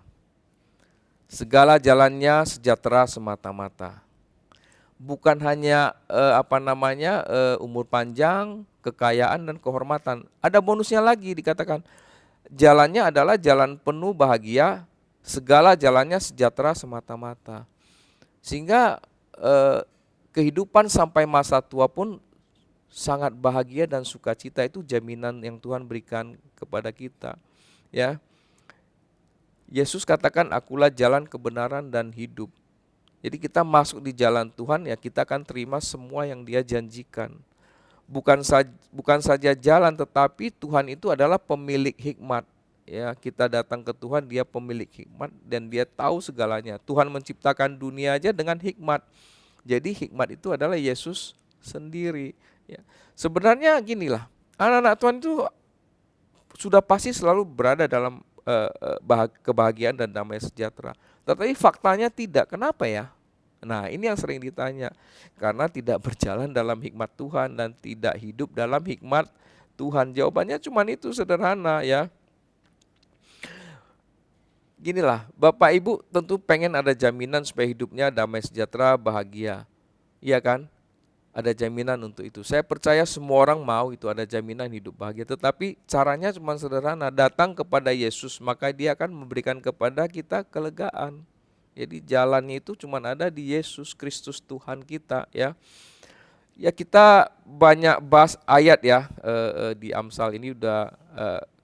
segala jalannya sejahtera semata-mata. Bukan hanya umur panjang, kekayaan dan kehormatan. Ada bonusnya lagi dikatakan, jalannya adalah jalan penuh bahagia, segala jalannya sejahtera semata-mata. Sehingga kehidupan sampai masa tua pun sangat bahagia dan sukacita, itu jaminan yang Tuhan berikan kepada kita. Ya. Yesus katakan, akulah jalan kebenaran dan hidup. Jadi kita masuk di jalan Tuhan ya, kita akan terima semua yang Dia janjikan. Bukan saja jalan, tetapi Tuhan itu adalah pemilik hikmat. Ya, kita datang ke Tuhan, Dia pemilik hikmat dan Dia tahu segalanya. Tuhan menciptakan dunia aja dengan hikmat. Jadi hikmat itu adalah Yesus sendiri. Ya. Sebenarnya ginilah, anak-anak Tuhan itu sudah pasti selalu berada dalam kebahagiaan dan damai sejahtera. Tetapi faktanya tidak. Kenapa ya? Nah, ini yang sering ditanya. Karena tidak berjalan dalam hikmat Tuhan dan tidak hidup dalam hikmat Tuhan. Jawabannya cuma itu, sederhana ya. Ginilah, Bapak Ibu tentu pengen ada jaminan supaya hidupnya damai sejahtera, bahagia. Iya kan? Ada jaminan untuk itu. Saya percaya semua orang mau itu, ada jaminan hidup bahagia. Tetapi caranya cuma sederhana, datang kepada Yesus, maka Dia akan memberikan kepada kita kelegaan. Jadi jalannya itu cuma ada di Yesus Kristus Tuhan kita ya. Ya kita banyak bahas ayat ya di Amsal ini udah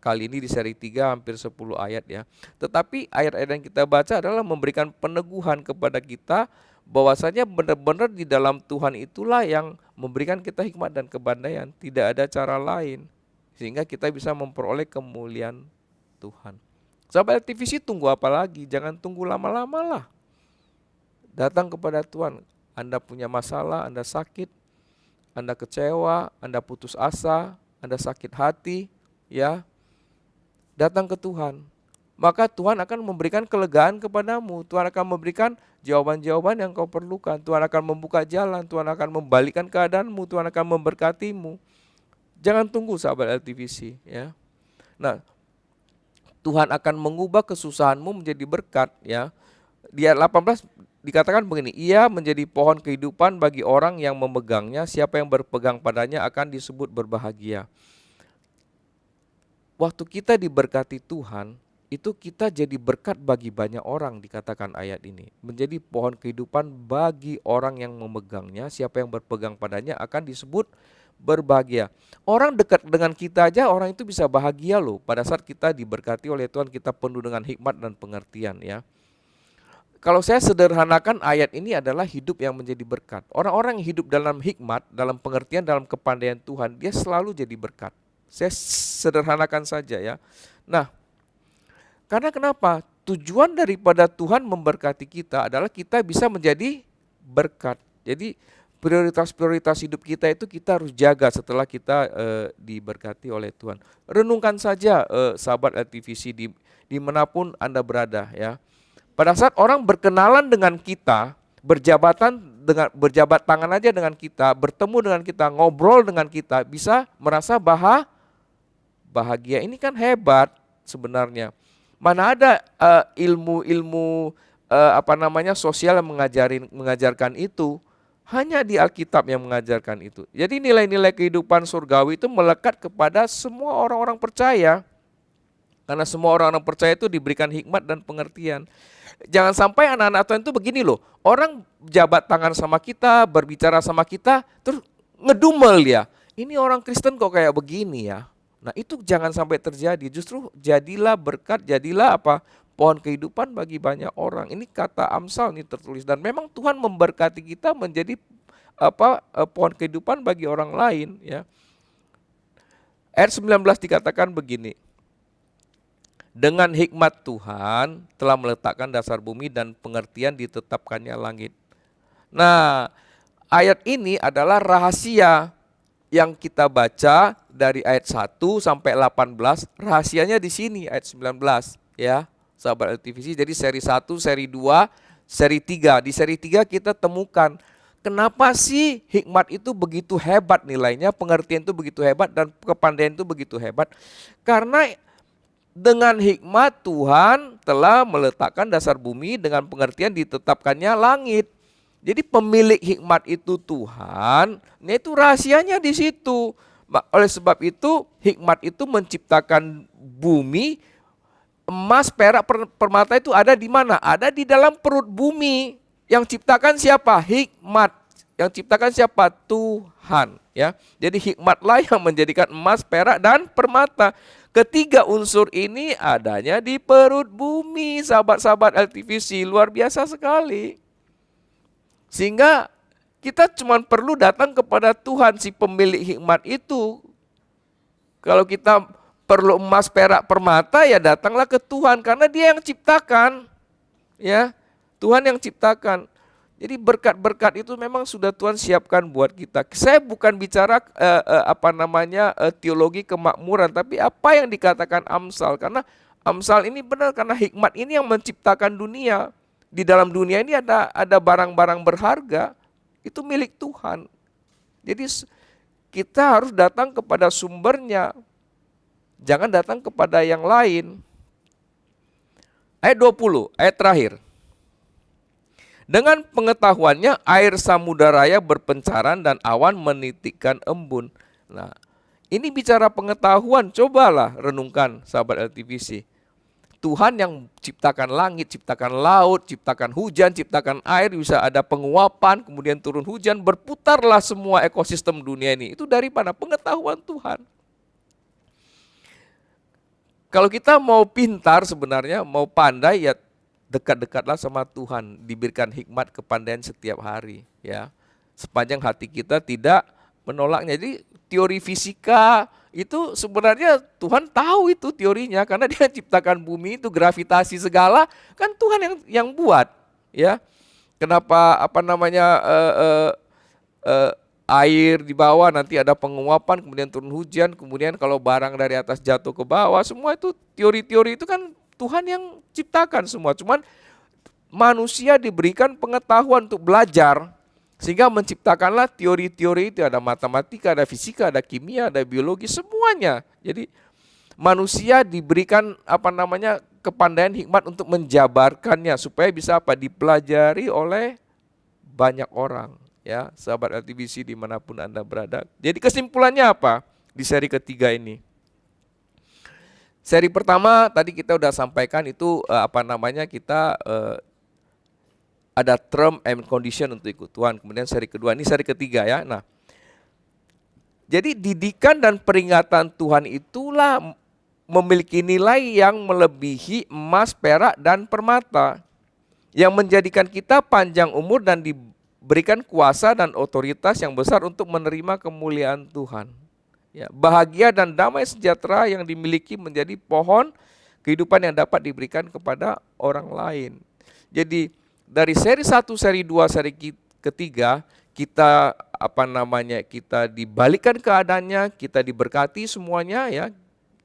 kali ini di seri 3 hampir 10 ayat ya. Tetapi ayat-ayat yang kita baca adalah memberikan peneguhan kepada kita bahwasanya benar-benar di dalam Tuhan itulah yang memberikan kita hikmat dan kepandaian. Tidak ada cara lain sehingga kita bisa memperoleh kemuliaan Tuhan. Sahabat LTVC, tunggu apa lagi? Jangan tunggu lama-lama lah. Datang kepada Tuhan. Anda punya masalah, Anda sakit, Anda kecewa, Anda putus asa, Anda sakit hati, ya. Datang ke Tuhan. Maka Tuhan akan memberikan kelegaan kepadamu. Tuhan akan memberikan jawaban-jawaban yang kau perlukan. Tuhan akan membuka jalan, Tuhan akan membalikkan keadaanmu, Tuhan akan memberkatimu. Jangan tunggu sahabat LTVC, ya. Nah, Tuhan akan mengubah kesusahanmu menjadi berkat, ya. Di ayat 18 dikatakan begini, ia menjadi pohon kehidupan bagi orang yang memegangnya, siapa yang berpegang padanya akan disebut berbahagia. Waktu kita diberkati Tuhan, itu kita jadi berkat bagi banyak orang, dikatakan ayat ini. Menjadi pohon kehidupan bagi orang yang memegangnya, siapa yang berpegang padanya akan disebut berbahagia. Orang dekat dengan kita aja, orang itu bisa bahagia loh. Pada saat kita diberkati oleh Tuhan, kita penuh dengan hikmat dan pengertian, ya. Kalau saya sederhanakan ayat ini adalah hidup yang menjadi berkat. Orang-orang yang hidup dalam hikmat, dalam pengertian, dalam kepandaian Tuhan, dia selalu jadi berkat. Saya sederhanakan saja ya. Nah, karena kenapa? Tujuan daripada Tuhan memberkati kita adalah kita bisa menjadi berkat. Jadi prioritas-prioritas hidup kita itu kita harus jaga setelah kita diberkati oleh Tuhan. Renungkan saja sahabat LTVC dimanapun Anda berada ya. Pada saat orang berkenalan dengan kita, berjabat tangan aja dengan kita, bertemu dengan kita, ngobrol dengan kita, bisa merasa bahagia. Ini kan hebat sebenarnya. Mana ada ilmu-ilmu sosial yang mengajarkan itu? Hanya di Alkitab yang mengajarkan itu. Jadi nilai-nilai kehidupan surgawi itu melekat kepada semua orang-orang percaya. Karena semua orang-orang percaya itu diberikan hikmat dan pengertian. Jangan sampai anak-anak Tuhan itu begini loh. Orang jabat tangan sama kita, berbicara sama kita, terus ngedumel ya. Ini orang Kristen kok kayak begini ya. Nah itu jangan sampai terjadi. Justru jadilah berkat, jadilah pohon kehidupan bagi banyak orang. Ini kata Amsal nih tertulis. Dan memang Tuhan memberkati kita menjadi pohon kehidupan bagi orang lain ya. Ayat 19 dikatakan begini. Dengan hikmat Tuhan telah meletakkan dasar bumi dan pengertian ditetapkannya langit. Nah, ayat ini adalah rahasia yang kita baca dari ayat 1 sampai 18. Rahasianya di sini ayat 19 ya, sahabat LTVC. Jadi seri 1, seri 2, seri 3. Di seri 3 kita temukan kenapa sih hikmat itu begitu hebat nilainya, pengertian itu begitu hebat dan kepandaian itu begitu hebat. Karena dengan hikmat Tuhan telah meletakkan dasar bumi, dengan pengertian ditetapkannya langit. Jadi pemilik hikmat itu Tuhan. Nah itu rahasianya di situ. Oleh sebab itu hikmat itu menciptakan bumi, emas, perak, permata itu ada di mana? Ada di dalam perut bumi. Yang ciptakan siapa? Hikmat. Yang ciptakan siapa? Tuhan. Ya. Jadi hikmatlah yang menjadikan emas, perak, dan permata. Ketiga unsur ini adanya di perut bumi, sahabat-sahabat LTVC, luar biasa sekali. Sehingga kita cuma perlu datang kepada Tuhan, si pemilik hikmat itu. Kalau kita perlu emas, perak, permata, ya datanglah ke Tuhan karena Dia yang ciptakan. Ya, Tuhan yang ciptakan. Jadi berkat-berkat itu memang sudah Tuhan siapkan buat kita. Saya bukan bicara teologi kemakmuran, tapi apa yang dikatakan Amsal. Karena Amsal ini benar, karena hikmat ini yang menciptakan dunia. Di dalam dunia ini ada barang-barang berharga, itu milik Tuhan. Jadi kita harus datang kepada sumbernya, jangan datang kepada yang lain. Ayat 20, ayat terakhir. Dengan pengetahuannya air samudera raya berpencaran dan awan menitikkan embun. Nah, ini bicara pengetahuan, cobalah renungkan sahabat LTVC. Tuhan yang ciptakan langit, ciptakan laut, ciptakan hujan, ciptakan air, bisa ada penguapan, kemudian turun hujan, berputarlah semua ekosistem dunia ini. Itu daripada pengetahuan Tuhan. Kalau kita mau pintar sebenarnya, mau pandai, ya dekat-dekatlah sama Tuhan, diberikan hikmat kepandaian setiap hari, ya. Sepanjang hati kita tidak menolaknya. Jadi teori fisika itu sebenarnya Tuhan tahu itu teorinya, karena Dia ciptakan bumi itu, gravitasi segala kan Tuhan yang buat, ya. Kenapa air di bawah nanti ada penguapan, kemudian turun hujan, kemudian kalau barang dari atas jatuh ke bawah, semua itu teori-teori itu kan Tuhan yang ciptakan semua. Cuman manusia diberikan pengetahuan untuk belajar, sehingga menciptakanlah teori-teori itu. Ada matematika, ada fisika, ada kimia, ada biologi, semuanya. Jadi manusia diberikan kepandaian hikmat untuk menjabarkannya supaya bisa dipelajari oleh banyak orang, ya, sahabat LTBC dimanapun Anda berada. Jadi kesimpulannya apa di seri ketiga ini? Seri pertama tadi kita udah sampaikan itu kita ada term and condition untuk ikut Tuhan. Kemudian seri kedua, ini seri ketiga ya. Nah, jadi didikan dan peringatan Tuhan itulah memiliki nilai yang melebihi emas, perak, dan permata, yang menjadikan kita panjang umur dan diberikan kuasa dan otoritas yang besar untuk menerima kemuliaan Tuhan. Ya, bahagia dan damai sejahtera yang dimiliki menjadi pohon kehidupan yang dapat diberikan kepada orang lain. Jadi dari seri 1, seri 2, seri ketiga kita kita dibalikkan keadaannya, kita diberkati semuanya, ya.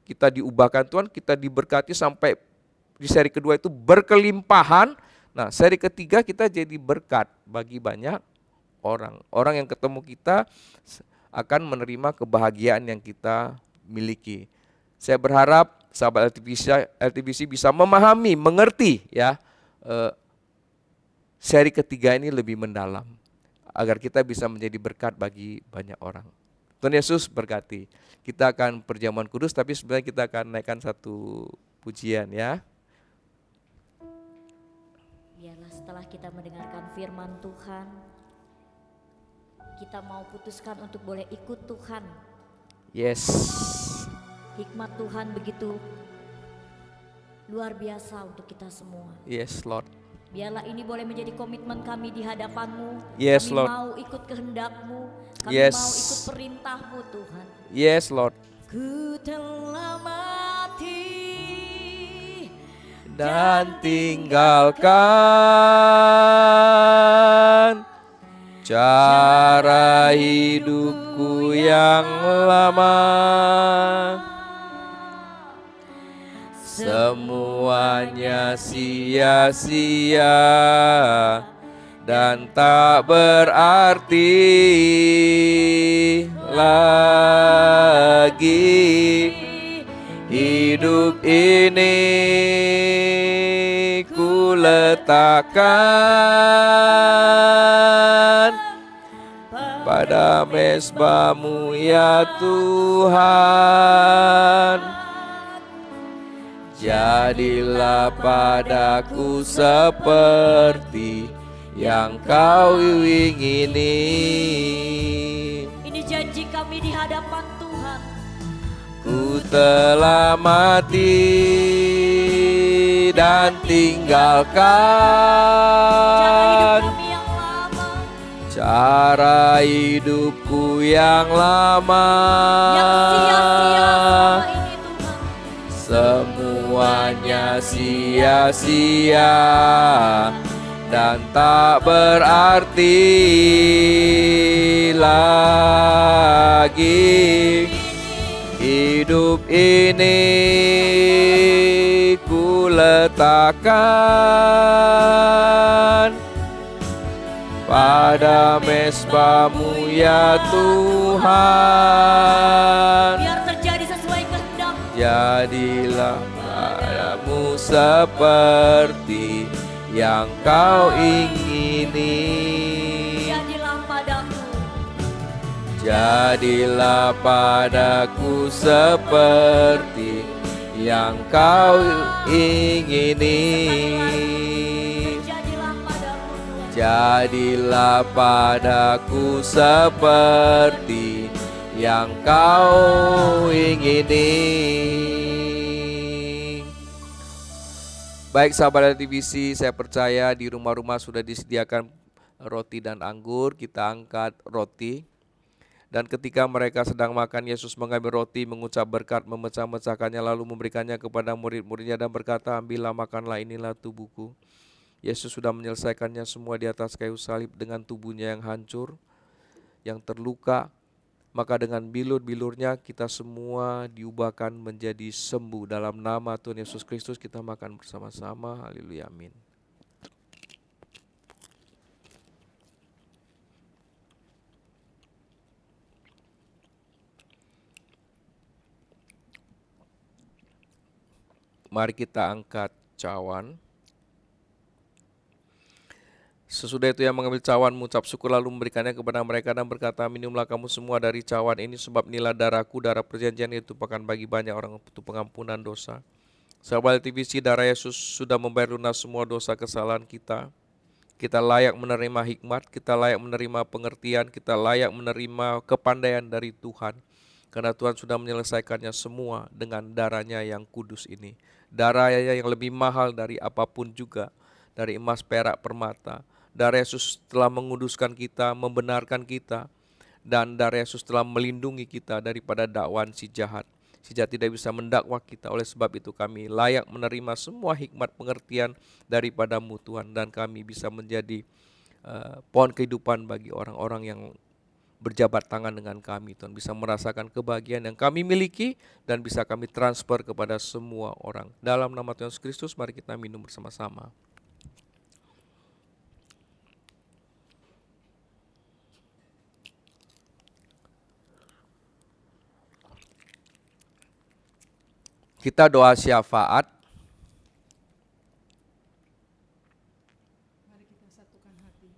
Kita diubahkan Tuhan, kita diberkati sampai di seri kedua itu berkelimpahan. Nah, seri ketiga kita jadi berkat bagi banyak orang. Orang yang ketemu kita akan menerima kebahagiaan yang kita miliki. Saya berharap sahabat LTBC bisa memahami, mengerti, ya, seri ketiga ini lebih mendalam, agar kita bisa menjadi berkat bagi banyak orang. Tuhan Yesus berkati. Kita akan perjamuan kudus, tapi sebenarnya kita akan naikkan satu pujian, ya.
Biarlah setelah kita mendengarkan firman Tuhan, kita mau putuskan untuk boleh ikut Tuhan.
Yes.
Hikmat Tuhan begitu luar biasa untuk kita semua.
Yes, Lord.
Biarlah ini boleh menjadi komitmen kami di hadapan-Mu.
Yes,
kami
Lord.
mau ikut kehendak-Mu. Kami
Yes.
mau ikut perintah-Mu, Tuhan.
Yes, Lord.
Ku telah mati
Dan tinggalkan cara hidupku yang lama. Semuanya sia-sia dan tak berarti lagi. Hidup ini ku letakkan pada mezbah-Mu ya Tuhan. Jadilah padaku seperti yang Kau ingini.
Ini janji kami di hadapan Tuhan.
Ku telah mati dan tinggalkan cara hidupku yang lama. Semuanya sia-sia dan tak berarti lagi. Hidup ini ku letakkan pada mezbah-Mu ya Tuhan.
Biar terjadi sesuai kehendak.
Jadilah padamu seperti yang Kau ingini.
Jadilah padaku.
Jadilah padaku seperti yang kau ingini.
Jadilah padaku Tuhan.
Jadilah padaku seperti yang kau ingini. Baik sahabat LTVC, saya percaya di rumah-rumah sudah disediakan roti dan anggur. Kita angkat roti. Dan ketika mereka sedang makan, Yesus mengambil roti, mengucap berkat, memecah-mecahkannya, lalu memberikannya kepada murid-muridnya dan berkata, ambillah, makanlah, inilah tubuhku. Yesus sudah menyelesaikannya semua di atas kayu salib dengan tubuhnya yang hancur, yang terluka. Maka dengan bilur-bilurnya kita semua diubahkan menjadi sembuh. Dalam nama Tuhan Yesus Kristus kita makan bersama-sama. Haleluya, amin. Mari kita angkat cawan. Sesudah itu ia mengambil cawan, mengucap syukur, lalu memberikannya kepada mereka dan berkata, minumlah kamu semua dari cawan ini, sebab inilah darahku, darah perjanjian itu ditumpahkan bagi banyak orang untuk pengampunan dosa. Sahabat LTVC, darah Yesus sudah membayar lunas semua dosa kesalahan kita. Kita layak menerima hikmat, kita layak menerima pengertian, kita layak menerima kepandaian dari Tuhan. Karena Tuhan sudah menyelesaikannya semua dengan darahnya yang kudus ini. Darahnya yang lebih mahal dari apapun juga, dari emas, perak, permata. Darah Yesus telah menguduskan kita, membenarkan kita, dan darah Yesus telah melindungi kita daripada dakwaan si jahat. Si jahat tidak bisa mendakwa kita. Oleh sebab itu kami layak menerima semua hikmat pengertian daripada-Mu Tuhan, dan kami bisa menjadi pohon kehidupan bagi orang-orang yang berjabat tangan dengan kami. Tuhan bisa merasakan kebahagiaan yang kami miliki dan bisa kami transfer kepada semua orang. Dalam nama Tuhan Yesus Kristus, mari kita minum bersama-sama. Kita doa syafaat.
Mari kita satukan hati.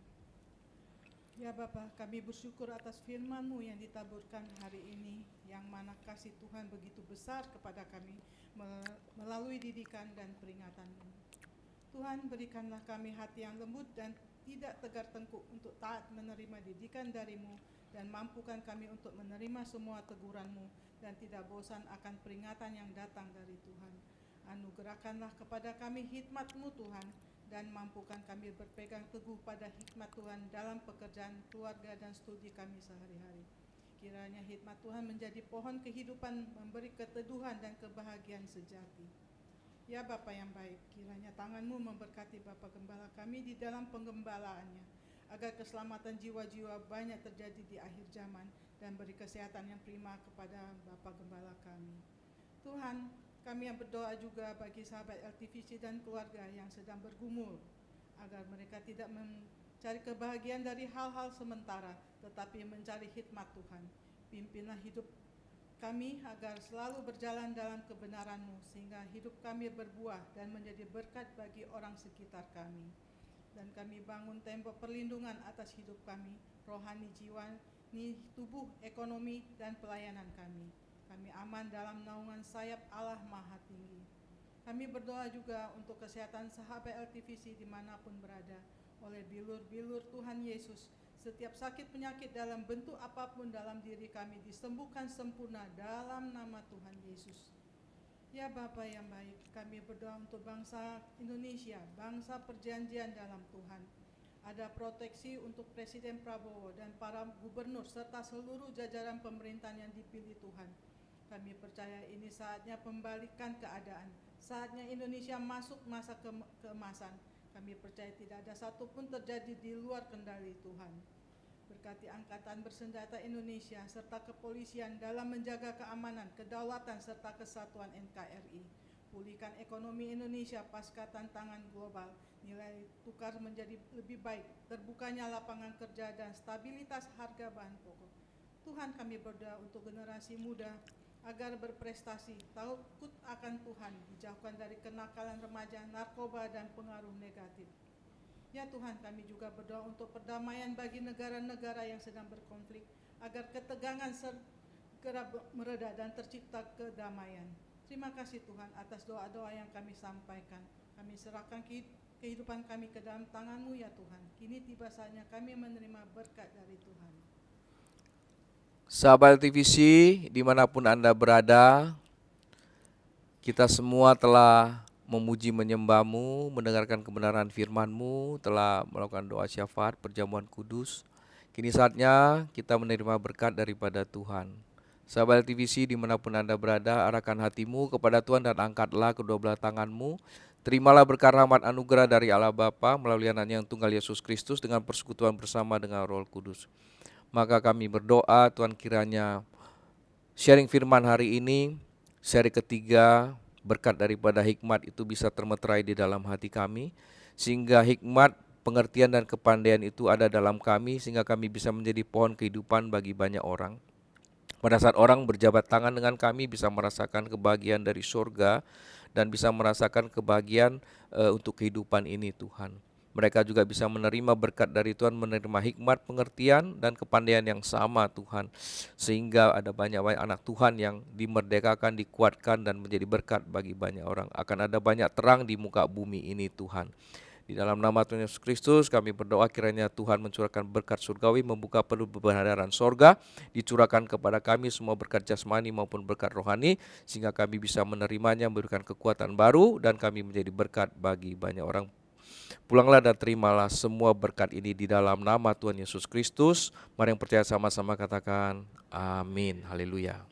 Ya Bapa, kami bersyukur atas firman-Mu yang ditaburkan hari ini, yang mana kasih Tuhan begitu besar kepada kami melalui didikan dan peringatan-Mu. Tuhan, berikanlah kami hati yang lembut dan tidak tegar tengkuk untuk taat menerima didikan dari-Mu, dan mampukan kami untuk menerima semua teguran-Mu dan tidak bosan akan peringatan yang datang dari Tuhan. Anugerahkanlah kepada kami hikmat-Mu Tuhan, dan mampukan kami berpegang teguh pada hikmat Tuhan dalam pekerjaan, keluarga, dan studi kami sehari-hari. Kiranya hikmat Tuhan menjadi pohon kehidupan, memberi keteduhan dan kebahagiaan sejati. Ya Bapa yang baik, kiranya tangan-Mu memberkati Bapa Gembala kami di dalam penggembalaannya, agar keselamatan jiwa-jiwa banyak terjadi di akhir zaman, dan beri kesehatan yang prima kepada Bapa Gembala kami. Tuhan, kami yang berdoa juga bagi sahabat LTVC dan keluarga yang sedang bergumul, agar mereka tidak mencari kebahagiaan dari hal-hal sementara, tetapi mencari hikmat Tuhan. Pimpinlah hidup kami agar selalu berjalan dalam kebenaran-Mu, sehingga hidup kami berbuah dan menjadi berkat bagi orang sekitar kami. Dan kami bangun tembok perlindungan atas hidup kami, rohani, jiwani, tubuh, ekonomi, dan pelayanan kami. Kami aman dalam naungan sayap Allah Maha Tinggi. Kami berdoa juga untuk kesehatan sahabat LTVC dimanapun berada. Oleh bilur-bilur Tuhan Yesus, setiap sakit penyakit dalam bentuk apapun dalam diri kami disembuhkan sempurna dalam nama Tuhan Yesus. Ya Bapa yang baik, kami berdoa untuk bangsa Indonesia, bangsa perjanjian dalam Tuhan. Ada proteksi untuk Presiden Prabowo dan para gubernur serta seluruh jajaran pemerintahan yang dipilih Tuhan. Kami percaya ini saatnya pembalikan keadaan, saatnya Indonesia masuk masa keemasan. Kami percaya tidak ada satupun terjadi di luar kendali Tuhan. Berkati Angkatan Bersenjata Indonesia serta kepolisian dalam menjaga keamanan, kedaulatan serta kesatuan NKRI. Pulihkan ekonomi Indonesia pasca tantangan global, nilai tukar menjadi lebih baik, terbukanya lapangan kerja dan stabilitas harga bahan pokok. Tuhan, kami berdoa untuk generasi muda agar berprestasi, takut akan Tuhan, dijauhkan dari kenakalan remaja, narkoba, dan pengaruh negatif. Ya Tuhan, kami juga berdoa untuk perdamaian bagi negara-negara yang sedang berkonflik, agar ketegangan segera mereda dan tercipta kedamaian. Terima kasih Tuhan atas doa-doa yang kami sampaikan. Kami serahkan kehidupan kami ke dalam tangan-Mu ya Tuhan. Kini tiba saatnya kami menerima berkat dari Tuhan.
Sahabat TVC, dimanapun Anda berada, kita semua telah memuji menyembah-Mu, mendengarkan kebenaran firman-Mu, telah melakukan doa syafaat, perjamuan kudus. Kini saatnya kita menerima berkat daripada Tuhan. Sahabat TVC, dimanapun Anda berada, arahkan hatimu kepada Tuhan dan angkatlah kedua belah tanganmu. Terimalah berkat rahmat anugerah dari Allah Bapa melalui anaknya yang tunggal Yesus Kristus dengan persekutuan bersama dengan Roh Kudus. Maka kami berdoa Tuhan kiranya sharing firman hari ini, seri ketiga, berkat daripada hikmat itu bisa termeterai di dalam hati kami, sehingga hikmat, pengertian dan kepandaian itu ada dalam kami, sehingga kami bisa menjadi pohon kehidupan bagi banyak orang. Pada saat orang berjabat tangan dengan kami bisa merasakan kebahagiaan dari surga dan bisa merasakan kebahagiaan untuk kehidupan ini Tuhan. Mereka juga bisa menerima berkat dari Tuhan, menerima hikmat, pengertian dan kepandaian yang sama Tuhan. Sehingga ada banyak anak Tuhan yang dimerdekakan, dikuatkan dan menjadi berkat bagi banyak orang. Akan ada banyak terang di muka bumi ini Tuhan. Di dalam nama Tuhan Yesus Kristus kami berdoa kiranya Tuhan mencurahkan berkat surgawi, membuka peluh pembenaran sorga, dicurahkan kepada kami semua berkat jasmani maupun berkat rohani, sehingga kami bisa menerimanya, memberikan kekuatan baru, dan kami menjadi berkat bagi banyak orang. Pulanglah dan terimalah semua berkat ini di dalam nama Tuhan Yesus Kristus. Mari yang percaya sama-sama katakan amin. Haleluya.